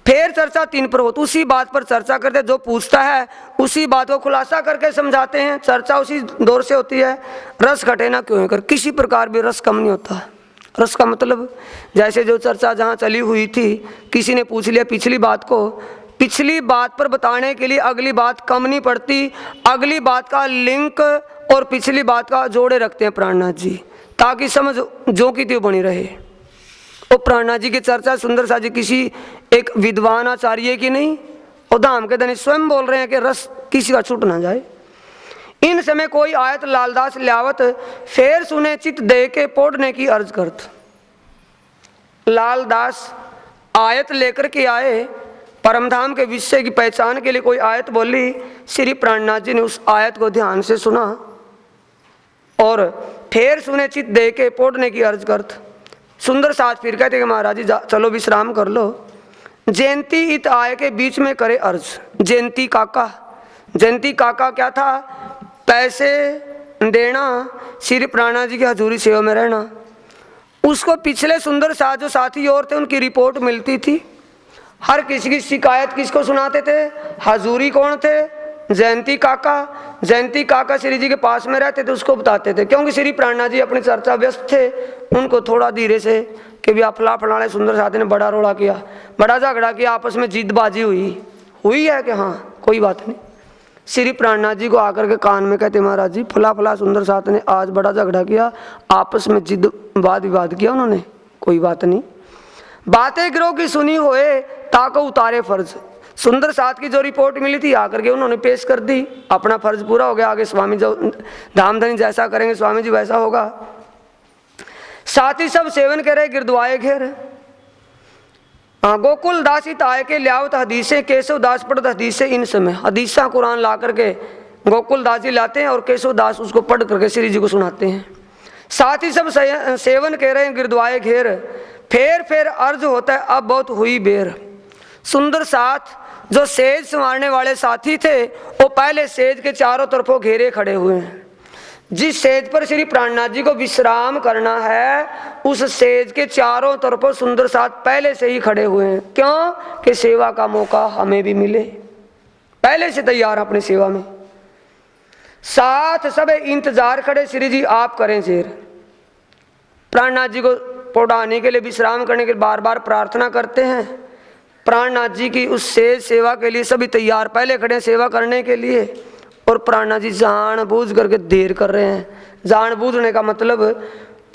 Speaker 1: फिर चर्चा 3 पर हो, तो उसी बात पर चर्चा करते, जो पूछता है उसी बात को खुलासा करके समझाते हैं। चर्चा उसी दौर से होती है। रस घटे ना क्यों कर, किसी प्रकार भी रस कम नहीं होता। रस का मतलब जैसे जो चर्चा जहाँ चली हुई थी, किसी ने पूछ लिया पिछली बात को, पिछली बात पर बताने के लिए अगली बात कम नहीं पड़ती, अगली बात का लिंक और पिछली बात का जोड़े रखते हैं प्राणनाथ जी, ताकि समझ जो की त्यों बनी रहे। तो प्राणनाथ जी की चर्चा सुंदर सा जी किसी एक विद्वान आचार्य की नहीं, और धाम के धनी स्वयं बोल रहे हैं कि रस किसी का छूट ना जाए। इन समय कोई आयत लालदास ल्यावत, फेर सुने चित दे के पोड़ने की अर्ज करत। लालदास आयत लेकर के आए, परमधाम के विषय की पहचान के लिए कोई आयत बोली। श्री प्राणनाथ जी ने उस आयत को ध्यान से सुना और फिर सुने चित दे के पोटने की अर्ज करत। सुंदर साथ फिर कहते कि महाराज जी चलो विश्राम कर लो। जयंती इत आय के बीच में करे अर्ज। जयंती काका क्या था, पैसे देना, श्री प्राणा जी की हजूरी सेवा में रहना। उसको पिछले सुंदर साथ जो साथी और थे उनकी रिपोर्ट मिलती थी। हर किसी की शिकायत किसको सुनाते थे, हजूरी कौन थे, जयंती काका श्री जी के पास में रहते थे, उसको बताते थे। क्योंकि श्री प्राणा जी अपनी चर्चा व्यस्त थे, उनको थोड़ा धीरे से कि भी फलाने सुंदर साथी ने बड़ा रोड़ा किया, बड़ा झगड़ा किया, आपस में जिदबाजी हुई है कि हाँ कोई बात नहीं। श्री प्राणनाथ जी को आकर के कान में कहते महाराज जी फला सुंदर साथ ने आज बड़ा झगड़ा किया, आपस में जिद वाद विवाद किया उन्होंने, कोई बात नहीं। बातें गिरोह की सुनी होए ताको उतारे फर्ज। सुंदर साथ की जो रिपोर्ट मिली थी आकर के उन्होंने पेश कर दी, अपना फर्ज पूरा हो गया। आगे स्वामी जो धामधनी जैसा करेंगे स्वामी जी वैसा होगा। साथी सब सेवन करे गिरदवाए घेर। गोकुल दासी ताय के लियावत हदीसें, केशव दास पढ़त हदीसें इन समय। हदीसा कुरान ला करके गोकुल दास जी लाते हैं और केशव दास उसको पढ़ करके श्री जी को सुनाते हैं। साथ ही सब सेवन कह रहे हैं गिरदवाए घेर। फेर अर्ज होता है अब बहुत हुई बेर। सुंदर साथ जो सेज संवारने वाले साथी थे वो पहले सेज के चारों तरफों घेरे खड़े हुए हैं। जिस सेज पर श्री प्राणनाथ जी को विश्राम करना है उस सेज के चारों तरफों सुंदर साथ पहले से ही खड़े हुए हैं। क्यों कि सेवा का मौका हमें भी मिले, पहले से तैयार अपनी सेवा में। साथ सब इंतजार खड़े, श्री जी आप करें शेर। प्राणनाथ जी को पौड़ाने के लिए, विश्राम करने के लिए बार बार प्रार्थना करते हैं। प्राणनाथ जी की उस सेज सेवा के लिए सभी तैयार पहले खड़े हैं सेवा करने के लिए। और प्राणनाथ जी जानबूझ करके देर कर रहे हैं। जानबूझने का मतलब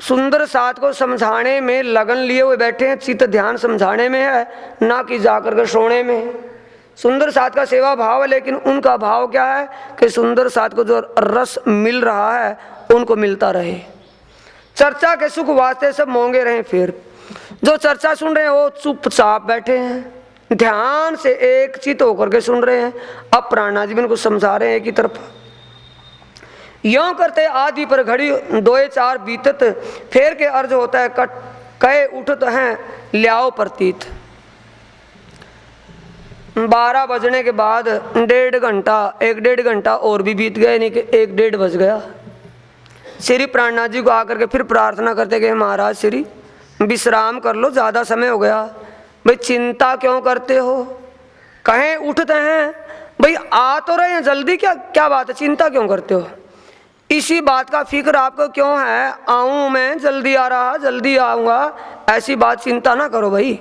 Speaker 1: सुंदर साथ को समझाने में लगन लिए हुए बैठे हैं, चित्त ध्यान समझाने में है, ना कि जाकर के सोने में। सुंदर साथ का सेवा भाव है, लेकिन उनका भाव क्या है कि सुंदर साथ को जो रस मिल रहा है उनको मिलता रहे। चर्चा के सुख वास्ते सब मोंगे रहे। फिर जो चर्चा सुन रहे हैं वो चुपचाप बैठे हैं, ध्यान से एक चित होकर के सुन रहे हैं। अब प्राणनाथ जी को समझा रहे हैं एक ही तरफ। यों करते आदि पर घड़ी 2-4 बीतत, फेर के अर्ज होता है कहे उठत हैं लियाओ प्रतीत। 12 बजने के बाद 1.5 घंटा और भी बीत गए, नहीं कि 1-1.5 बज गया। श्री प्राणनाथ जी को आकर के फिर प्रार्थना करते गए महाराज श्री विश्राम कर लो, ज़्यादा समय हो गया। भाई चिंता क्यों करते हो, कहें उठते हैं, भाई आ तो रहे हैं जल्दी, क्या बात है, चिंता क्यों करते हो। इसी बात का फिक्र आपको क्यों है, आऊँ मैं, जल्दी आ रहा, जल्दी आऊँगा, ऐसी बात चिंता ना करो भाई।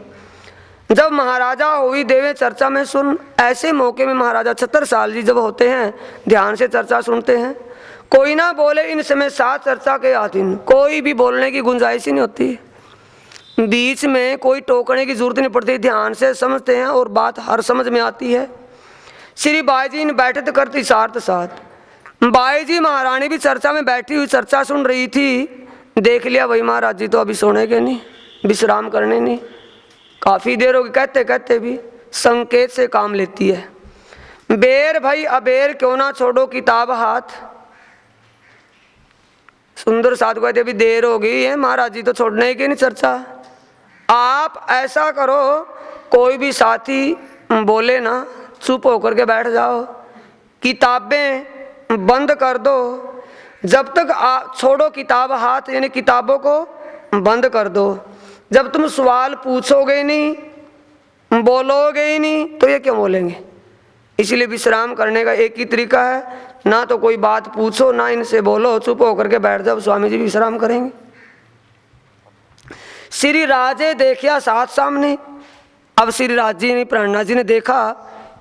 Speaker 1: जब महाराजा हुई देवे चर्चा में सुन, ऐसे मौके में महाराजा छत्रसाल जी जब होते हैं ध्यान से चर्चा सुनते हैं। कोई ना बोले इन समय साथ चर्चा के आधीन, कोई भी बोलने की गुंजाइश ही नहीं होती, बीच में कोई टोकने की जरूरत नहीं पड़ती, ध्यान से समझते हैं और बात हर समझ में आती है। श्री बाई जी ने बैठक करती सार्थ साथ। बाई जी महारानी भी चर्चा में बैठी हुई चर्चा सुन रही थी। देख लिया भाई महाराज जी तो अभी सोने के नहीं, विश्राम करने नहीं, काफ़ी देर होगी, कहते कहते भी संकेत से काम लेती है। बेर भाई अबेर क्यों ना छोड़ो किताब हाथ। सुंदर साथ कहते अभी देर हो गई है, महाराज जी तो छोड़ने की नहीं चर्चा। आप ऐसा करो, कोई भी साथी बोले ना चुप होकर के बैठ जाओ, किताबें बंद कर दो, जब तक छोड़ो किताब हाथ, यानी किताबों को बंद कर दो। जब तुम सवाल पूछोगे नहीं, बोलोगे ही नहीं, तो ये क्यों बोलेंगे। इसलिए विश्राम करने का एक ही तरीका है, ना तो कोई बात पूछो ना इनसे बोलो, चुप होकर के बैठ जाओ, स्वामी जी भी विश्राम करेंगे। श्री राजे देखिया साथ सामने। अब श्री राज जी ने प्राणनाथ जी ने देखा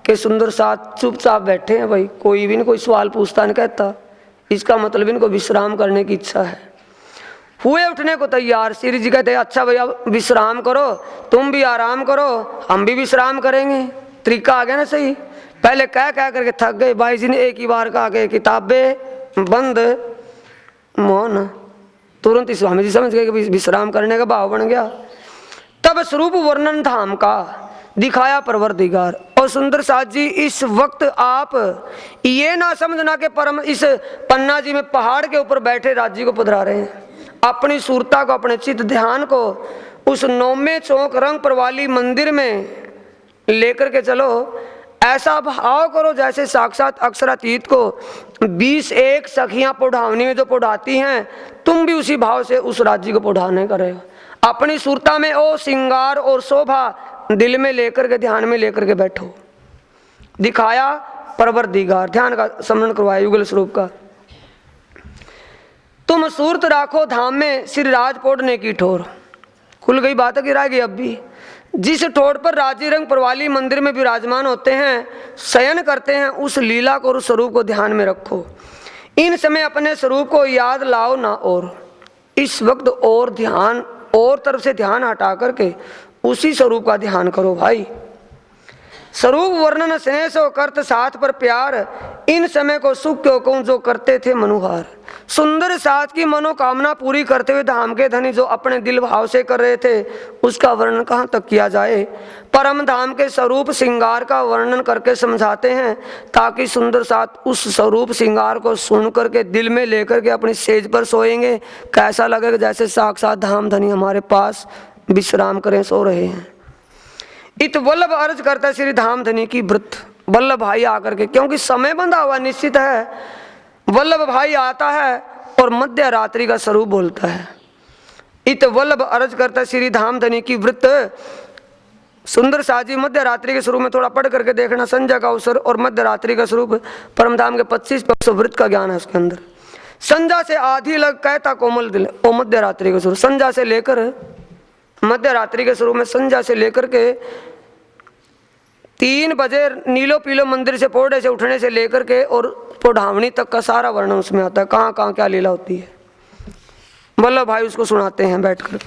Speaker 1: कि सुंदर साथ चुपचाप बैठे हैं, भाई कोई भी नहीं, कोई सवाल पूछता नहीं कहता, इसका मतलब इनको विश्राम करने की इच्छा है। हुए उठने को तैयार। श्री जी कहते अच्छा भैया विश्राम करो, तुम भी आराम करो, हम भी विश्राम करेंगे। तरीका आ गया ना सही। पहले कह करके थक गए, भाई जी ने एक ही बार कहा कि किताबें बंद, मौन। तुरंत ही स्वामी जी समझ गए कि विश्राम करने का भाव बन गया। तब स्वरूप वर्णन धाम का दिखाया परवरदिगार, और सुंदर साथ जी इस वक्त आप ये ना समझना कि परम इस पन्ना जी में पहाड़ के ऊपर बैठे राज्य को पधरा रहे हैं। अपनी सूरता को, अपने चित्त ध्यान को उस नौमे चौक रंगपुर वाली मंदिर में लेकर के चलो। ऐसा भाव करो जैसे साक्षात अक्षरातीत को 21 सखियां पौढ़ावनी में जो पौढ़ाती हैं, तुम भी उसी भाव से उस राज्य को पौढ़ाने का रहे हो। अपनी सूरता में ओ श्रृंगार और शोभा दिल में लेकर के, ध्यान में लेकर के बैठो। दिखाया परवरदिगार, ध्यान का स्मरण करवाया युगल स्वरूप का। तुम सूरत राखो धाम में श्री राज पोड़ने की ठोर। खुल गई बात है, गिरा गई अब भी। जिस ठोर पर राजी रंग परवाली मंदिर में विराजमान होते हैं, शयन करते हैं, उस लीला को और उस स्वरूप को ध्यान में रखो। इन समय अपने स्वरूप को याद लाओ ना, और इस वक्त और ध्यान और तरफ से ध्यान हटा करके उसी स्वरूप का ध्यान करो भाई। स्वरूप वर्णन स्नेह सो करत साथ पर प्यार, इन समय को सुख क्यों कहूं जो करते थे मनुहार। सुंदर साथ की मनोकामना पूरी करते हुए धाम के धनी जो अपने दिल भाव से कर रहे थे, उसका वर्णन कहाँ तक किया जाए। परम धाम के स्वरूप श्रृंगार का वर्णन करके समझाते हैं, ताकि सुंदर साथ उस स्वरूप श्रृंगार को सुन करके दिल में लेकर के अपनी सेज पर सोएंगे। कैसा लगेगा जैसे साक्षात धाम धनी हमारे पास विश्राम करें, सो रहे हैं। इत वल्लभ अर्ज करता श्री धाम धनी की व्रत। वल्लभ भाई आकर के, क्योंकि समय बंधा हुआ निश्चित है, वल्लभ भाई आता है और मध्य रात्रि का स्वरूप बोलता है। इत वल्लभ अर्ज करता श्री धाम धनी की व्रत। सुंदर साजी मध्य रात्रि के स्वरूप में थोड़ा पढ़ करके देखना, संध्या का अवसर और मध्य रात्रि का स्वरूप परमधाम के 25 व्रत का ज्ञान है उसके अंदर। संध्या से आधी लग कहता कोमल दिल, ओ मध्य रात्रि का स्वरूप। संध्या से लेकर मध्य रात्रि के स्वरूप में, संध्या से लेकर के 3 बजे नीलो पीलो मंदिर से पौड़े से उठने से लेकर के और पौढ़ावनी तक का सारा वर्णन उसमें आता है, कहाँ कहाँ क्या लीला होती है। वल्लभ भाई उसको सुनाते हैं बैठकर।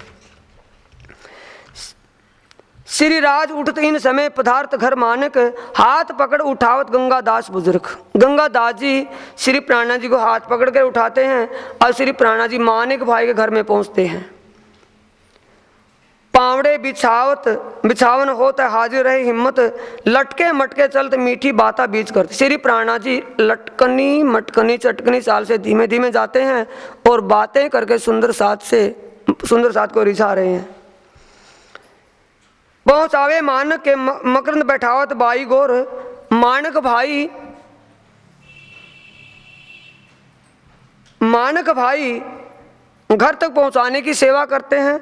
Speaker 1: श्री राज उठत इन समय पदार्थ घर मानक, हाथ पकड़ उठावत गंगा दास बुजुर्ग। गंगा दास जी श्री प्राणा जी को हाथ पकड़ कर उठाते हैं और श्री प्राणा जी मानिक भाई के घर में पहुंचते हैं। पावड़े बिछावन होत हाजिर रहे हिम्मत, लटके मटके चलते मीठी बाता बीच करते। श्री प्राणा जी लटकनी मटकनी चटकनी चाल से धीमे धीमे जाते हैं और बातें करके सुंदर साथ को रिझा रहे हैं। पहुंचावे मानक के मकरंद बैठावत बाई गोर। मानक भाई घर तक पहुंचाने की सेवा करते हैं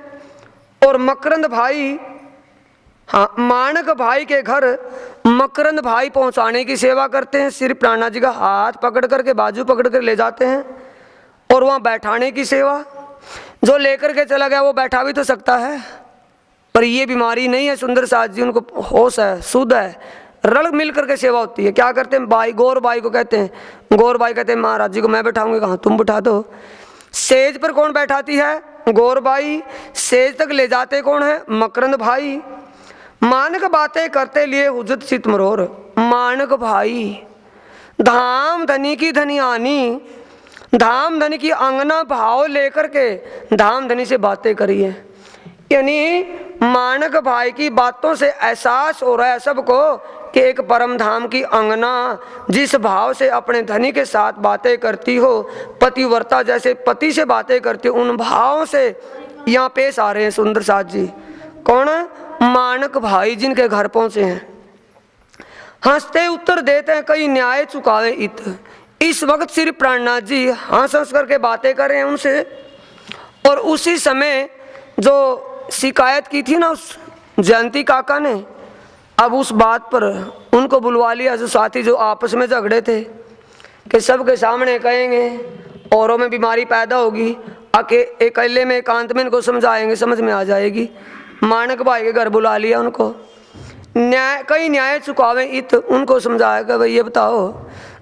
Speaker 1: और मकरंद भाई, हाँ, मानक भाई के घर मकरंद भाई पहुंचाने की सेवा करते हैं। श्री प्राणा जी का हाथ पकड़ करके, बाजू पकड़ कर ले जाते हैं और वहाँ बैठाने की सेवा। जो लेकर के चला गया वो बैठा भी तो सकता है, पर ये बीमारी नहीं है सुंदर साथ जी, उनको होश है, शुद्ध है, रल मिल करके सेवा होती है। क्या करते हैं भाई, गौर भाई को कहते हैं, गौर भाई कहते हैं महाराज जी को मैं बैठाऊंगी, कहाँ तुम बैठा दो। सेज पर कौन बैठाती है, गौर भाई। सेज तक ले जाते कौन है, मकरंद भाई। मानक बातें करते लिए हुजत चित मरोर। मानक भाई धाम धनी की धनियानी, धाम धनी की अंगना भाव लेकर के धाम धनी से बातें करी है। यानी मानक भाई की बातों से एहसास हो रहा है सबको कि एक परम धाम की अंगना जिस भाव से अपने धनी के साथ बातें करती हो, पतिव्रता जैसे पति से बातें करती हो, उन भावों से यहाँ पेश आ रहे हैं सुंदर साथ जी। कौन है, मानक भाई, जिनके घर पहुंचे हैं। हंसते उत्तर देते हैं कई न्याय चुकावे इत। इस वक्त श्री प्राणनाथ जी हंस हंस करके बातें कर रहे हैं उनसे, और उसी समय जो शिकायत की थी ना उस जयंती काका ने, अब उस बात पर उनको बुलवा लिया। जो साथी जो आपस में झगड़े थे कि सबके सामने कहेंगे, औरों में बीमारी पैदा होगी, अकेले में एकांत में इनको समझाएंगे, समझ में आ जाएगी। मानक भाई के घर बुला लिया उनको। कई न्याय चुकावे इत, उनको समझाया कि भाई ये बताओ,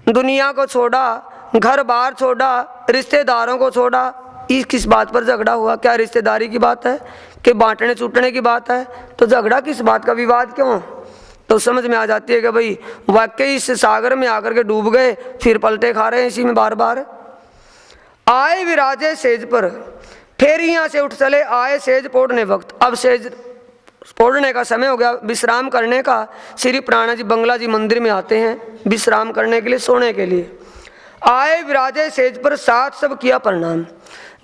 Speaker 1: दुनिया को छोड़ा, घर बार छोड़ा, रिश्तेदारों को छोड़ा, इस किस बात पर झगड़ा हुआ? क्या रिश्तेदारी की बात है कि बांटने चूटने की बात है? तो झगड़ा किस बात का, विवाद क्यों? तो समझ में आ जाती है कि भाई वाकई इस सागर में आकर के डूब गए, फिर पलटे खा रहे हैं इसी में बार बार। आए विराजे सेज पर, फिर यहाँ से उठ चले आए सेज पोड़ने वक्त। अब सेज पौड़ने का समय हो गया, विश्राम करने का। श्री प्राणा जी बंगला जी मंदिर में आते हैं विश्राम करने के लिए, सोने के लिए आए। विराजे सेज पर, साथ सब किया प्रणाम।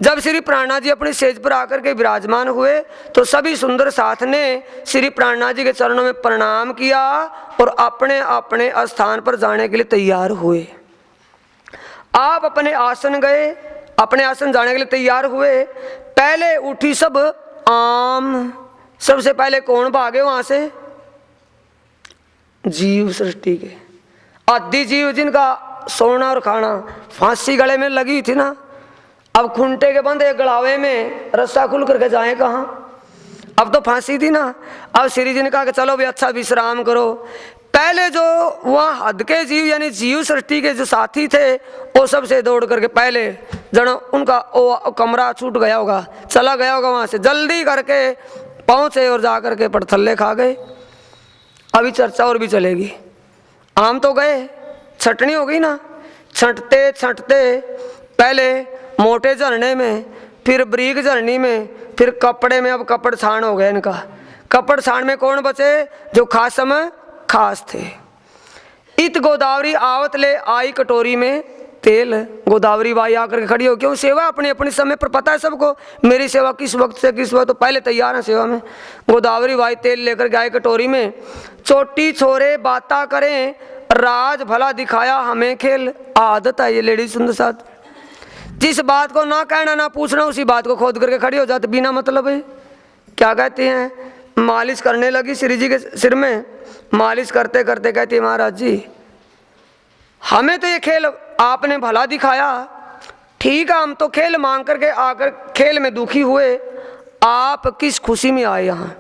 Speaker 1: जब श्री प्राणा जी अपनी सेज पर आकर के विराजमान हुए तो सभी सुंदर साथ ने श्री प्राणा जी के चरणों में प्रणाम किया और अपने अपने स्थान पर जाने के लिए तैयार हुए। आप अपने आसन गए, अपने आसन जाने के लिए तैयार हुए। पहले उठी सब आम। सबसे पहले कौन भागे वहां से? जीव सृष्टि के आदि जीव, जिनका सोना और खाना फांसी गले में लगी थी ना, अब खुंटे के बंद एक गड़ावे में रस्सा खुल करके जाए कहाँ? अब तो फांसी थी ना। अब श्री जी ने कहा कि चलो भी अच्छा विश्राम करो। पहले जो वहाँ हद के जीव यानी जीव सृष्टि के जो साथी थे वो सबसे दौड़ करके पहले जनो उनका वो कमरा छूट गया होगा, चला गया होगा, वहां से जल्दी करके पहुंचे और जा करके पड़थल्ले खा गए। अभी चर्चा और भी चलेगी। आम तो गए, छटनी हो गई ना। छंटते छंटते पहले मोटे झरने में, फिर बरीक झरनी में, फिर कपड़े में। अब कपड़ छान हो गया इनका। कपड़ छान में कौन बचे? जो खास समय खास थे। इत गोदावरी आवत ले आई कटोरी में तेल। गोदावरी बाई आकर के खड़ी हो, क्यों? सेवा अपने अपने समय पर पता है सबको, मेरी सेवा किस वक्त से किस वक्त, तो पहले तैयार है सेवा में। गोदावरी बाई तेल लेकर के आई कटोरी में। छोटी छोरे बाता करें, राज भला दिखाया हमें खेल। आदत है ये लेडीज सुंदर साथ, जिस बात को ना कहना ना पूछना उसी बात को खोद करके खड़ी हो जाती बिना मतलब है। क्या कहती हैं? मालिश करने लगी श्री जी के सिर में। मालिश करते करते कहती है, महाराज जी हमें तो ये खेल आपने भला दिखाया, ठीक है, हम तो खेल मांग करके आकर खेल में दुखी हुए। आप किस खुशी में आए यहाँ?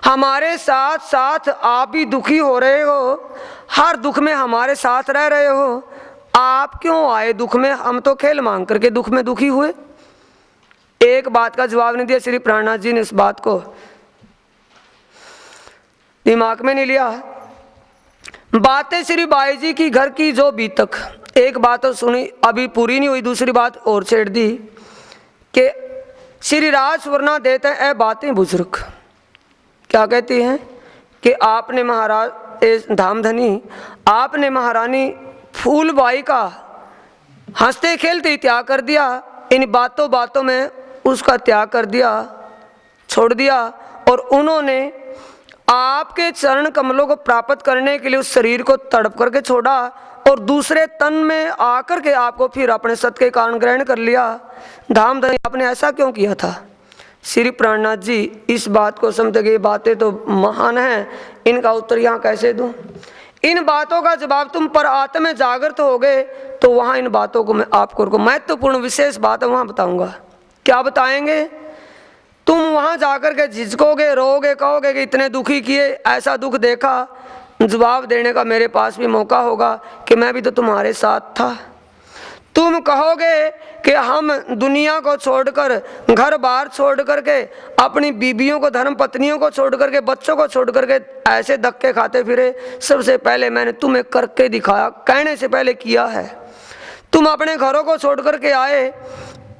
Speaker 1: हमारे साथ साथ आप भी दुखी हो रहे हो, हर दुख में हमारे साथ रह रहे हो। आप क्यों आए दुख में? हम तो खेल मांग करके दुख में दुखी हुए। एक बात का जवाब नहीं दिया श्री प्राणनाथ जी ने, इस बात को दिमाग में नहीं लिया। बातें श्री बाई जी की घर की जो बीतक, एक बात तो सुनी अभी पूरी नहीं हुई, दूसरी बात और छेड़ दी कि श्री राज वरना देते हैं बातें बुजुर्ग। क्या कहती हैं कि आपने महाराज धामधनी, आपने महारानी फूलबाई का हंसते खेलते त्याग कर दिया। इन बातों बातों में उसका त्याग कर दिया, छोड़ दिया, और उन्होंने आपके चरण कमलों को प्राप्त करने के लिए उस शरीर को तड़प करके छोड़ा और दूसरे तन में आकर के आपको फिर अपने सत्य के कारण ग्रहण कर लिया। धामधनी आपने ऐसा क्यों किया था? श्री प्राणनाथ जी इस बात को समझते कि ये बातें तो महान हैं, इनका उत्तर यहाँ कैसे दूं? इन बातों का जवाब तुम पर आत्म में जागृत हो गए तो वहाँ इन बातों को मैं आपको महत्वपूर्ण विशेष बात है वहाँ बताऊंगा। क्या बताएंगे? तुम वहाँ जाकर के झिझकोगे, रोगे, कहोगे कि इतने दुखी किए, ऐसा दुख देखा। जवाब देने का मेरे पास भी मौका होगा कि मैं भी तो तुम्हारे साथ था। तुम कहोगे कि हम दुनिया को छोड़कर, घर बार छोड़ करके, अपनी बीबियों को, धर्म पत्नियों को छोड़ करके, बच्चों को छोड़ करके ऐसे धक्के खाते फिरे। सबसे पहले मैंने तुम्हें करके दिखाया, कहने से पहले किया है। तुम अपने घरों को छोड़ करके आए।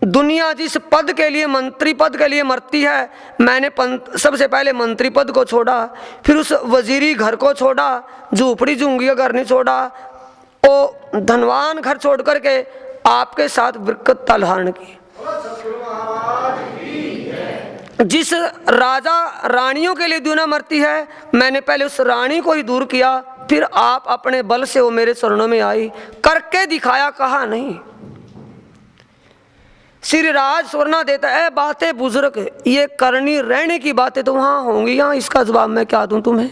Speaker 1: दुनिया जिस पद के लिए, मंत्री पद के लिए मरती है, मैंने सबसे पहले मंत्री पद को छोड़ा, फिर उस वजीरी घर को छोड़ा, झूपड़ी झुंगी घर नहीं छोड़ा, वो धनवान घर छोड़ करके आपके साथ बरकत धारण की। जिस राजा रानियों के लिए दुनिया मरती है, मैंने पहले उस रानी को ही दूर किया, फिर आप अपने बल से वो मेरे चरणों में आई। करके दिखाया, कहा नहीं। श्री राज स्वरना देता है बातें बुजुर्ग, ये करनी रहने की बातें तो वहां होंगी, यहाँ इसका जवाब मैं क्या दूं तुम्हें?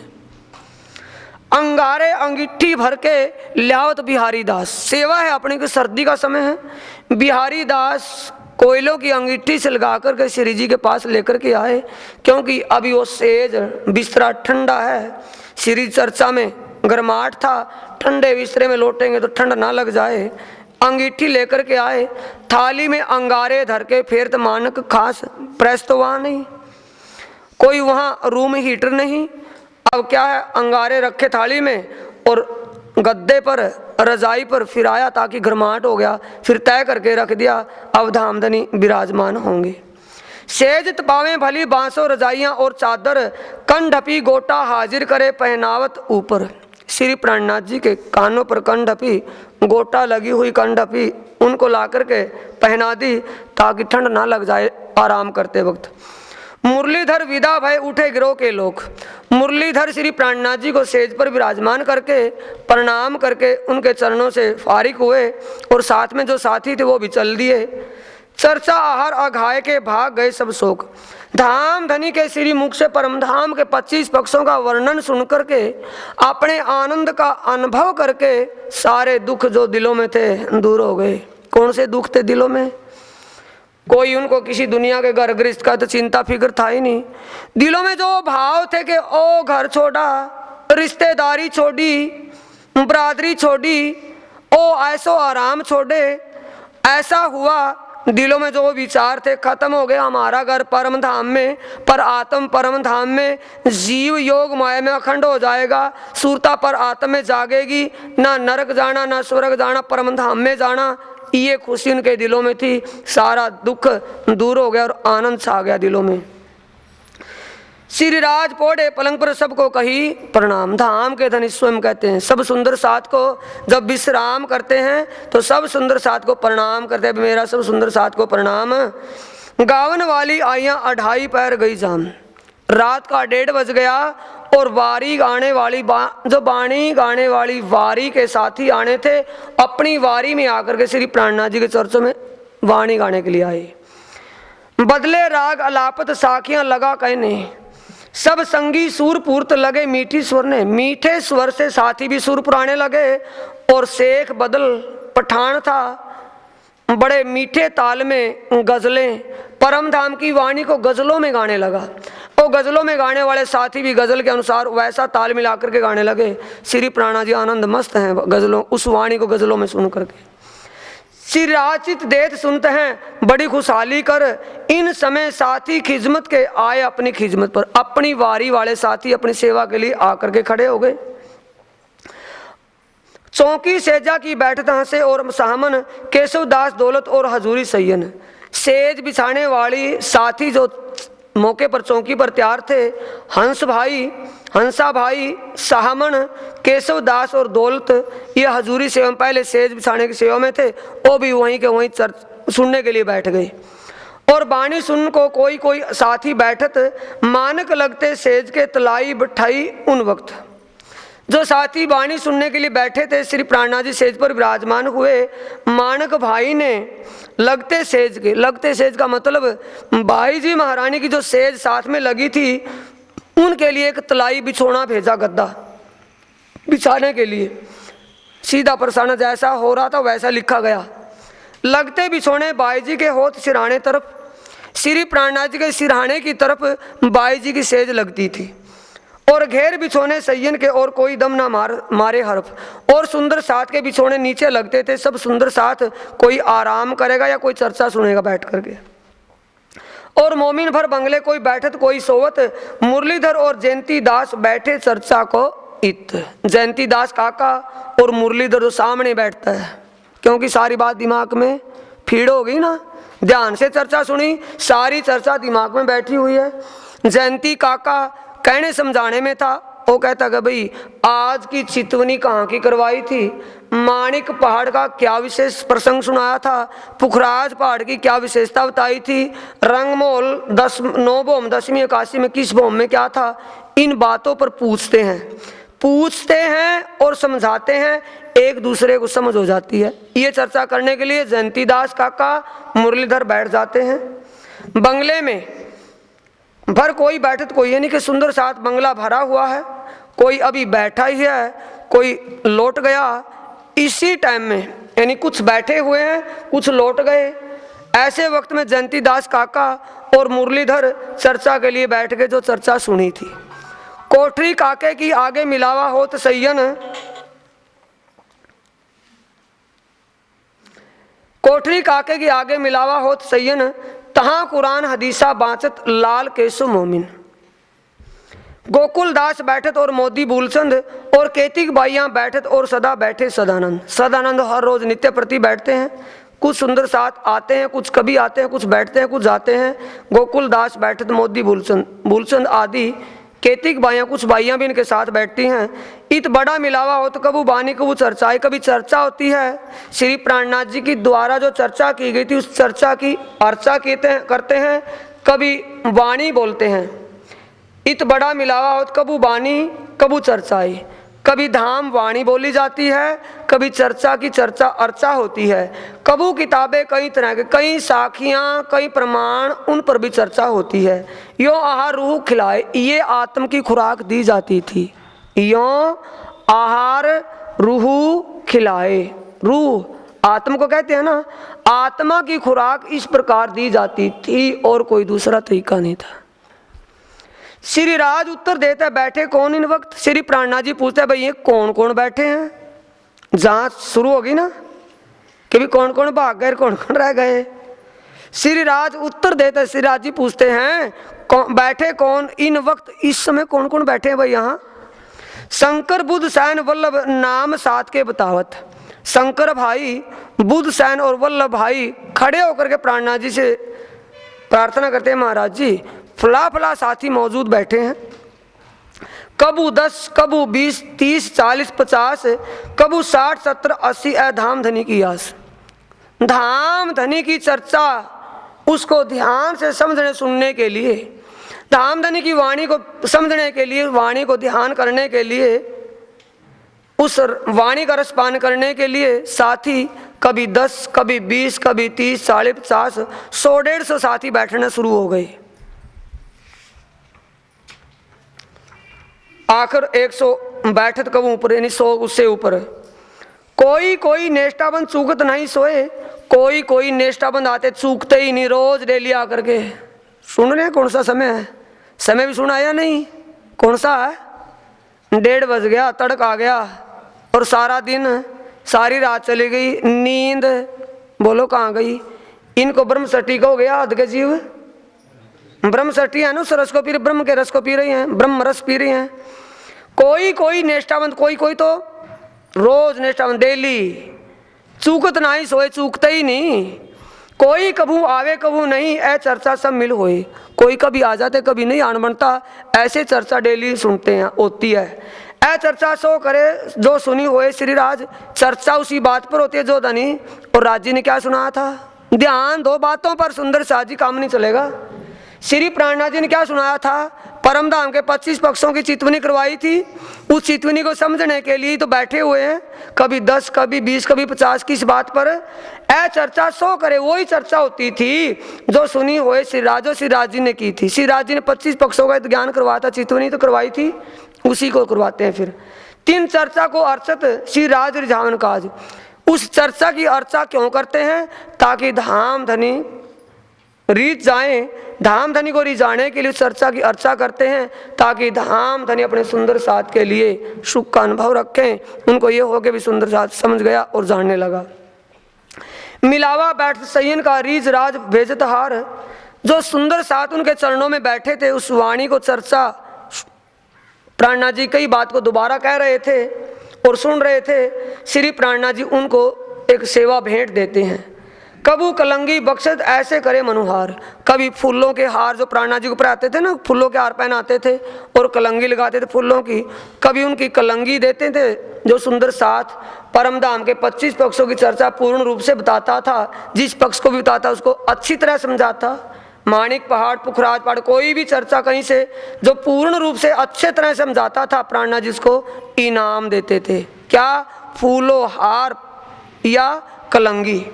Speaker 1: अंगारे अंगीठी भर के लियावत बिहारी दास, सेवा है अपने को, सर्दी का समय है। बिहारी दास कोयलों की अंगीठी से लगा करके श्री जी के पास लेकर के आए, क्योंकि अभी वो सेज बिस्तरा ठंडा है। श्री चर्चा में गर्माहट था, ठंडे बिस्तरे में लौटेंगे तो ठंड ना लग जाए। अंगीठी लेकर के आए, थाली में अंगारे धर के फेरत मानक खास। प्रेस तो वहाँ नहीं, कोई वहाँ रूम हीटर नहीं। अब क्या है, अंगारे रखे थाली में और गद्दे पर, रजाई पर फिर आया ताकि गर्माहट हो गया, फिर तय करके रख दिया, अब धामधनी विराजमान होंगे। सेज तपावे भली बांसो रजाइयां और चादर, कंढपी गोटा हाजिर करे पहनावत ऊपर। श्री प्राणनाथ जी के कानों पर कंढपी गोटा लगी हुई कंढपी उनको ला करके पहना दी ताकि ठंड ना लग जाए आराम करते वक्त। मुरलीधर विदा भय उठे गिरोह के लोग। मुरलीधर श्री प्राणनाथ जी को सेज पर विराजमान करके प्रणाम करके उनके चरणों से फारिग हुए और साथ में जो साथी थे वो भी चल दिए। चर्चा आहार अघाय के भाग गए सब शोक। धाम धनी के श्री मुख से परमधाम के 25 पक्षों का वर्णन सुनकर के अपने आनंद का अनुभव करके सारे दुख जो दिलों में थे दूर हो गए। कौन से दुख थे दिलों में? कोई उनको किसी दुनिया के घर गृहस्थ का तो चिंता फिक्र था ही नहीं। दिलों में जो भाव थे कि ओ घर छोड़ा, रिश्तेदारी छोड़ी, बरादरी छोड़ी, ओ ऐसो आराम छोड़े, ऐसा हुआ। दिलों में जो विचार थे खत्म हो गए। हमारा घर परम धाम में, पर आत्म परम धाम में, जीव योग माया में अखंड हो जाएगा। सूरता पर आत्म में जागेगी, ना नरक जाना ना स्वर्ग जाना, परम धाम में जाना। ये खुशी उनके दिलों में थी। सारा दुख दूर हो गया और आनंद छा गया दिलों में। श्री राज पोड़े पलंग पर सबको कही प्रणाम। धाम के धनी स्वयं कहते हैं सब सुंदर साथ को जब विश्राम करते हैं तो सब सुंदर साथ को प्रणाम करते हैं। मेरा सब सुंदर साथ को प्रणाम। गावन वाली आइयां 2:30 पैर गई जाम। रात का 1:30 बज गया और वारी गाने वाली जो बाणी गाने वाली वारी के साथी आने थे अपनी वारी में आकर के श्री प्राणनाथ जी के चर्चों में वाणी गाने के लिए आए। बदले राग अलापत साखियां लगा कहने, सब संगी सुर पूर्त लगे मीठी स्वर ने। मीठे स्वर से साथी भी सुर पुराने लगे और शेख बदल पठान था बड़े मीठे ताल में गजलें परम धाम की वाणी को गजलों में गाने लगा। और गजलों में गाने वाले साथी भी गजल के अनुसार वैसा ताल मिलाकर के गाने लगे। श्री प्राणा जी आनंद मस्त हैं गजलों उस वाणी को गजलों में सुन करके। श्री राचित देत सुनते हैं बड़ी खुशहाली कर, इन समय साथी खिजमत के आए अपनी खिजमत पर। अपनी वारी वाले साथी अपनी सेवा के लिए आकर के खड़े हो गए। चौकी सेजा की बैठत हंसे और सामन केशव दास दौलत और हजूरी सैयन। सेज बिछाने वाली साथी जो मौके पर चौकी पर तैयार थे, हंसा भाई साहमन केशव दास और दौलत, ये हजूरी सेवा पहले सेज बिछाने की सेवा में थे, वो भी वहीं के वहीं सुनने के लिए बैठ गए। और बाणी सुन को कोई कोई साथी बैठत मानक लगते सेज के तलाई बिठाई। उन वक्त जो साथी बाणी सुनने के लिए बैठे थे श्री प्राणनाथ जी सेज पर विराजमान हुए। मानक भाई ने लगते सेज के, लगते सेज का मतलब भाई जी महारानी की जो सेज साथ में लगी थी उनके लिए एक तलाई बिछोना भेजा, गद्दा बिछाने के लिए। सीधा प्रसारण जैसा हो रहा था वैसा लिखा गया। लगते बिछोने बाई जी के होठ सिरहाने तरफ, श्री प्राणनाथ जी के सिरहाने की तरफ बाई जी की सेज लगती थी। और घेर बिछोने सैयन के और कोई दम ना मारे हरफ। और सुंदर साथ के बिछोने नीचे लगते थे। सब सुंदर साथ कोई आराम करेगा या कोई चर्चा सुनेगा बैठ करके। और मोमिन भर बंगले कोई बैठत कोई सोवत। मुरलीधर और जयंती दास बैठे चर्चा को इत। जयंती दास काका और मुरलीधर जो सामने बैठता है, क्योंकि सारी बात दिमाग में फीड हो गई ना। ध्यान से चर्चा सुनी, सारी चर्चा दिमाग में बैठी हुई है। जयंती काका कहने समझाने में था। वो कहता कि भाई आज की चितवनी कहाँ की करवाई थी, माणिक पहाड़ का क्या विशेष प्रसंग सुनाया था, पुखराज पहाड़ की क्या विशेषता बताई थी, रंगमोल 9 भोम 10वीं 81 में किस भोम में क्या था। इन बातों पर पूछते हैं और समझाते हैं, एक दूसरे को समझ हो जाती है। ये चर्चा करने के लिए जयंती दास काका मुरलीधर बैठ जाते हैं। बंगले में भर कोई बैठत कोई है नहीं कि सुंदर साथ बंगला भरा हुआ है, कोई अभी बैठा ही है, कोई लौट गया। इसी टाइम में यानी कुछ बैठे हुए हैं कुछ लौट गए। ऐसे वक्त में जयंती दास काका और मुरलीधर चर्चा के लिए बैठ गए। जो चर्चा सुनी थी, कोठरी काके की आगे मिलावा होत सैयन, कोठरी काके की आगे मिलावा होत सैयन, तहां कुरान हदीसा बाँचत लाल केशव मोमिन। गोकुल दास बैठत और मोदी बुलचंद और केतिक बाइयां बैठत और सदा बैठे सदानंद। सदानंद हर रोज नित्य प्रति बैठते हैं। कुछ सुंदर साथ आते हैं, कुछ कभी आते हैं, कुछ बैठते हैं, कुछ जाते हैं। गोकुल दास बैठत मोदी भूलचंद आदि केतिक बाइयाँ, कुछ बाइयाँ भी इनके साथ बैठती हैं। इत बड़ा मिलावा हो तो कबू बानी कबू चर्चा, कभी चर्चा होती है। श्री प्राणनाथ जी की द्वारा जो चर्चा की गई थी उस चर्चा की अर्चा करते हैं, कभी वाणी बोलते हैं। इत बड़ा मिलावा हो तो कबू बानी कबू चर्चाई, कभी धाम वाणी बोली जाती है, कभी चर्चा की चर्चा अर्चा होती है। कबू किताबें कई तरह के, कई साखियां, कई प्रमाण, उन पर भी चर्चा होती है। यो आहार रूह खिलाए, ये आत्म की खुराक दी जाती थी। यो आहार रूह खिलाए, रूह आत्म को कहते हैं ना, आत्मा की खुराक इस प्रकार दी जाती थी और कोई दूसरा तरीका नहीं था। श्री राज उत्तर देते बैठे कौन इन वक्त। श्री प्राणनाथ जी पूछते भाई ये कौन कौन बैठे हैं। जांच शुरू होगी ना कि भी कौन कौन भाग गए, कौन कौन रह गए। श्री राज उत्तर देते, श्री राज जी पूछते हैं बैठे कौन इन वक्त, इस समय कौन कौन बैठे हैं भाई यहाँ। शंकर बुद्ध सैन वल्लभ नाम साथ के बतावत। शंकर भाई, बुद्ध सैन और वल्लभ भाई खड़े होकर के प्राणनाथ जी से प्रार्थना करते हैं, महाराज जी फला फला साथी मौजूद बैठे हैं। कबू 10, कबू 20, 30, 40, 50, कबू 60, 70, 80 धाम धनी की आस। धाम धनी की चर्चा उसको ध्यान से समझने सुनने के लिए, धाम धनी की वाणी को समझने के लिए, वाणी को ध्यान करने के लिए, उस वाणी का रसपान करने के लिए साथी कभी 10, कभी 20, कभी 30, 40, 50, 100, 150 साथी बैठने शुरू हो गए। आखिर 100 बैठत कब ऊपर, यानी 100 उससे ऊपर। कोई नेष्टाबंद चूकत नहीं सोए, कोई नेष्टाबंद आते चूकते ही नहीं, रोज डेली आकर के सुन रहे हैं। कौन सा समय है, समय भी सुना या नहीं, कौन सा है। 1:30 बज गया, तड़क आ गया और सारा दिन सारी रात चली गई, नींद बोलो कहाँ गई। इनको ब्रह्मसटी का हो गया अध के जीव, ब्रह्मसटी है ना, उस रस को पी रहे, ब्रह्म के रस को पी रही हैं, ब्रह्म रस पी रही हैं। कोई नेष्टाबंद, कोई तो रोज नेष्टाबंद डेली, चूकत ना ही सोए, चूकते ही नहीं। कोई कभू आवे कभू नहीं, ऐ चर्चा सब मिल होए। कोई कभी आ जाते कभी नहीं आन बनता, ऐसे चर्चा डेली सुनते हैं, होती है। ऐ चर्चा सो करे जो सुनी होए। श्री राज चर्चा उसी बात पर होती है जो धनी और राजी ने क्या सुनाया था। ध्यान दो बातों पर, सुंदर साजी काम नहीं चलेगा। श्री प्राणनाथ जी ने क्या सुनाया था, परम धाम के 25 पक्षों की चितवनी करवाई थी। उस चितवनी को समझने के लिए तो बैठे हुए हैं, कभी 10, कभी 20, कभी 50 की इस बात पर। ऐ चर्चा सो करे, वही चर्चा होती थी जो सुनी हुए श्री राज जी ने की थी। श्री राज जी ने 25 पक्षों का ज्ञान करवाया था, चितवनी तो करवाई थी, उसी को करवाते हैं। फिर 3 चर्चा को अर्चत श्री राज रिझावन काज। उस चर्चा की अर्चा क्यों करते हैं, ताकि धाम धनी रीत जाए। धाम धनी को रिझाने के लिए चर्चा की अर्चा करते हैं, ताकि धाम धनी अपने सुंदर साथ के लिए सुख का अनुभव रखें। उनको ये हो के भी सुंदर साथ समझ गया और जानने लगा। मिलावा बैठ सयन का रीज राज भेजत हार। जो सुंदर साथ उनके चरणों में बैठे थे, उस वाणी को चर्चा प्राणनाथ जी कई बात को दोबारा कह रहे थे और सुन रहे थे। श्री प्राणनाथ जी उनको एक सेवा भेंट देते हैं। कबू कलंगी बख्शत ऐसे करे मनुहार। कभी फूलों के हार जो प्राणनाथ जी को पहनाते थे ना, फूलों के हार पहनाते थे और कलंगी लगाते थे फूलों की, कभी उनकी कलंगी देते थे। जो सुंदर साथ परम धाम के 25 पक्षों की चर्चा पूर्ण रूप से बताता था, जिस पक्ष को भी बताता उसको अच्छी तरह समझाता। माणिक पहाड़, पुखराज पहाड़, कोई भी चर्चा कहीं से जो पूर्ण रूप से अच्छे तरह समझाता था, प्राणनाथ जी उसको इनाम देते थे। क्या, फूलों हार या कलंगी।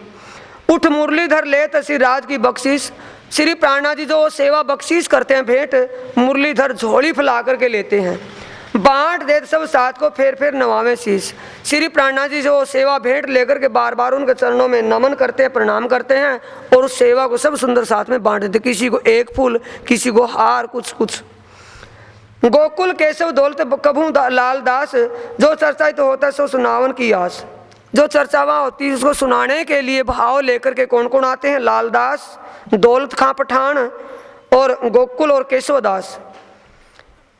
Speaker 1: उठ मुरलीधर ले श्री राज की बख्शीश। श्री प्राणनाथ जी जो सेवा बख्शीश करते हैं, भेंट मुरलीधर झोली फैला करके लेते हैं, बांट दे सब साथ को फेर फेर नवावे शीश। श्री प्राणनाथ जी जो सेवा भेंट लेकर के बार बार उनके चरणों में नमन करते हैं, प्रणाम करते हैं और उस सेवा को सब सुंदर साथ में बांट देते। किसी को एक फूल, किसी को हार, कुछ कुछ। गोकुल केशव दौलत कभू लाल दास। जो चर्चा तो होता है सो सुनावन की आस। जो चर्चा वहाँ होती है उसको सुनाने के लिए भाव लेकर के कौन कौन आते हैं, लालदास, दौलत खां पठान और गोकुल और केशवदास।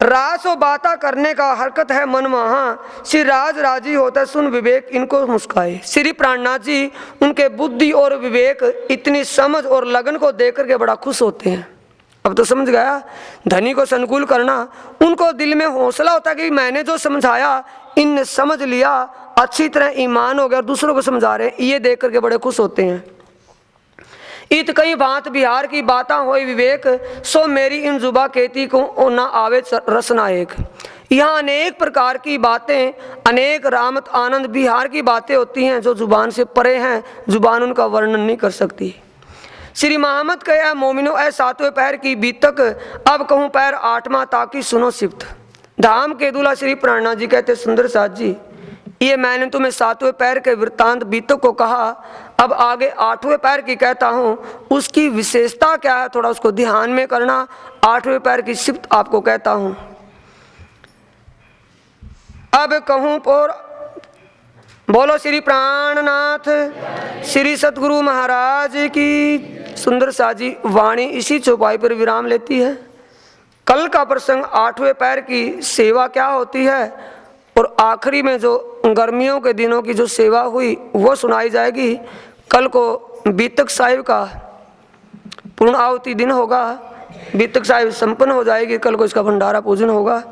Speaker 1: रास और बाता करने का हरकत है मन वहाँ, श्री राज राजी होता सुन विवेक इनको मुस्काए। श्री प्राणनाथ जी उनके बुद्धि और विवेक इतनी समझ और लगन को देख करके बड़ा खुश होते हैं। अब तो समझ गया, धनी को संकुल करना, उनको दिल में हौसला होता कि मैंने जो समझाया इनने समझ लिया, अच्छी तरह ईमान हो गया और दूसरों को समझा रहे, ये देख करके बड़े खुश होते हैं। इत कई बात बिहार की बाता होई विवेक, सो मेरी इन जुबा कहती को ना आवे रसना एक। यहाँ अनेक प्रकार की बातें, अनेक रामत आनंद बिहार की बातें होती हैं जो जुबान से परे हैं, जुबान उनका वर्णन नहीं कर सकती। श्री मोहम्मद कहे मोमिनो ऐ सातवें पैर की बीतक, अब कहूँ पैर आठवां ताकि सुनो सिफ्त। धाम के दूल्हा श्री प्राणनाथ जी कहते सुंदर साथ जी, ये मैंने तुम्हें सातवें पैर के वृत्तांत बीतक को कहा, अब आगे आठवें पैर की कहता हूँ, उसकी विशेषता क्या है थोड़ा उसको ध्यान में करना। आठवें पैर की सिफ्त आपको कहता हूँ। अब कहूँ पर बोलो श्री प्राणनाथ श्री सतगुरु महाराज की। सुंदर सा जी वाणी इसी चौपाई पर विराम लेती है। कल का प्रसंग आठवें पैर की सेवा क्या होती है और आखिरी में जो गर्मियों के दिनों की जो सेवा हुई वो सुनाई जाएगी। कल को बीतक साहिब का पूर्ण आहुति दिन होगा, बीतक साहिब संपन्न हो जाएगी, कल को इसका भंडारा पूजन होगा।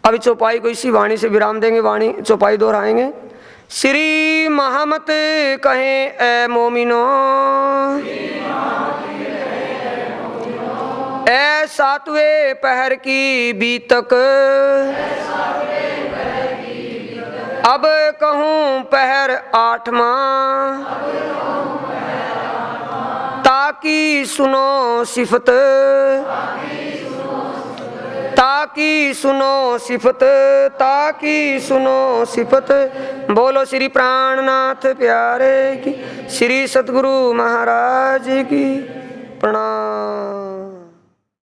Speaker 1: अभी चौपाई को इसी वाणी से विराम देंगे, वाणी चौपाई दोहराएंगे। श्री मोहम्मद कहें ए मोमिनो, ए सातवें पहर की बीतक, अब कहूँ पहर आठवां, ताकि सुनो सिफत, ताकि सुनो सिफत, ताकि सुनो सिफत। बोलो श्री प्राणनाथ प्यारे की, श्री सतगुरु महाराज की। प्रणाम।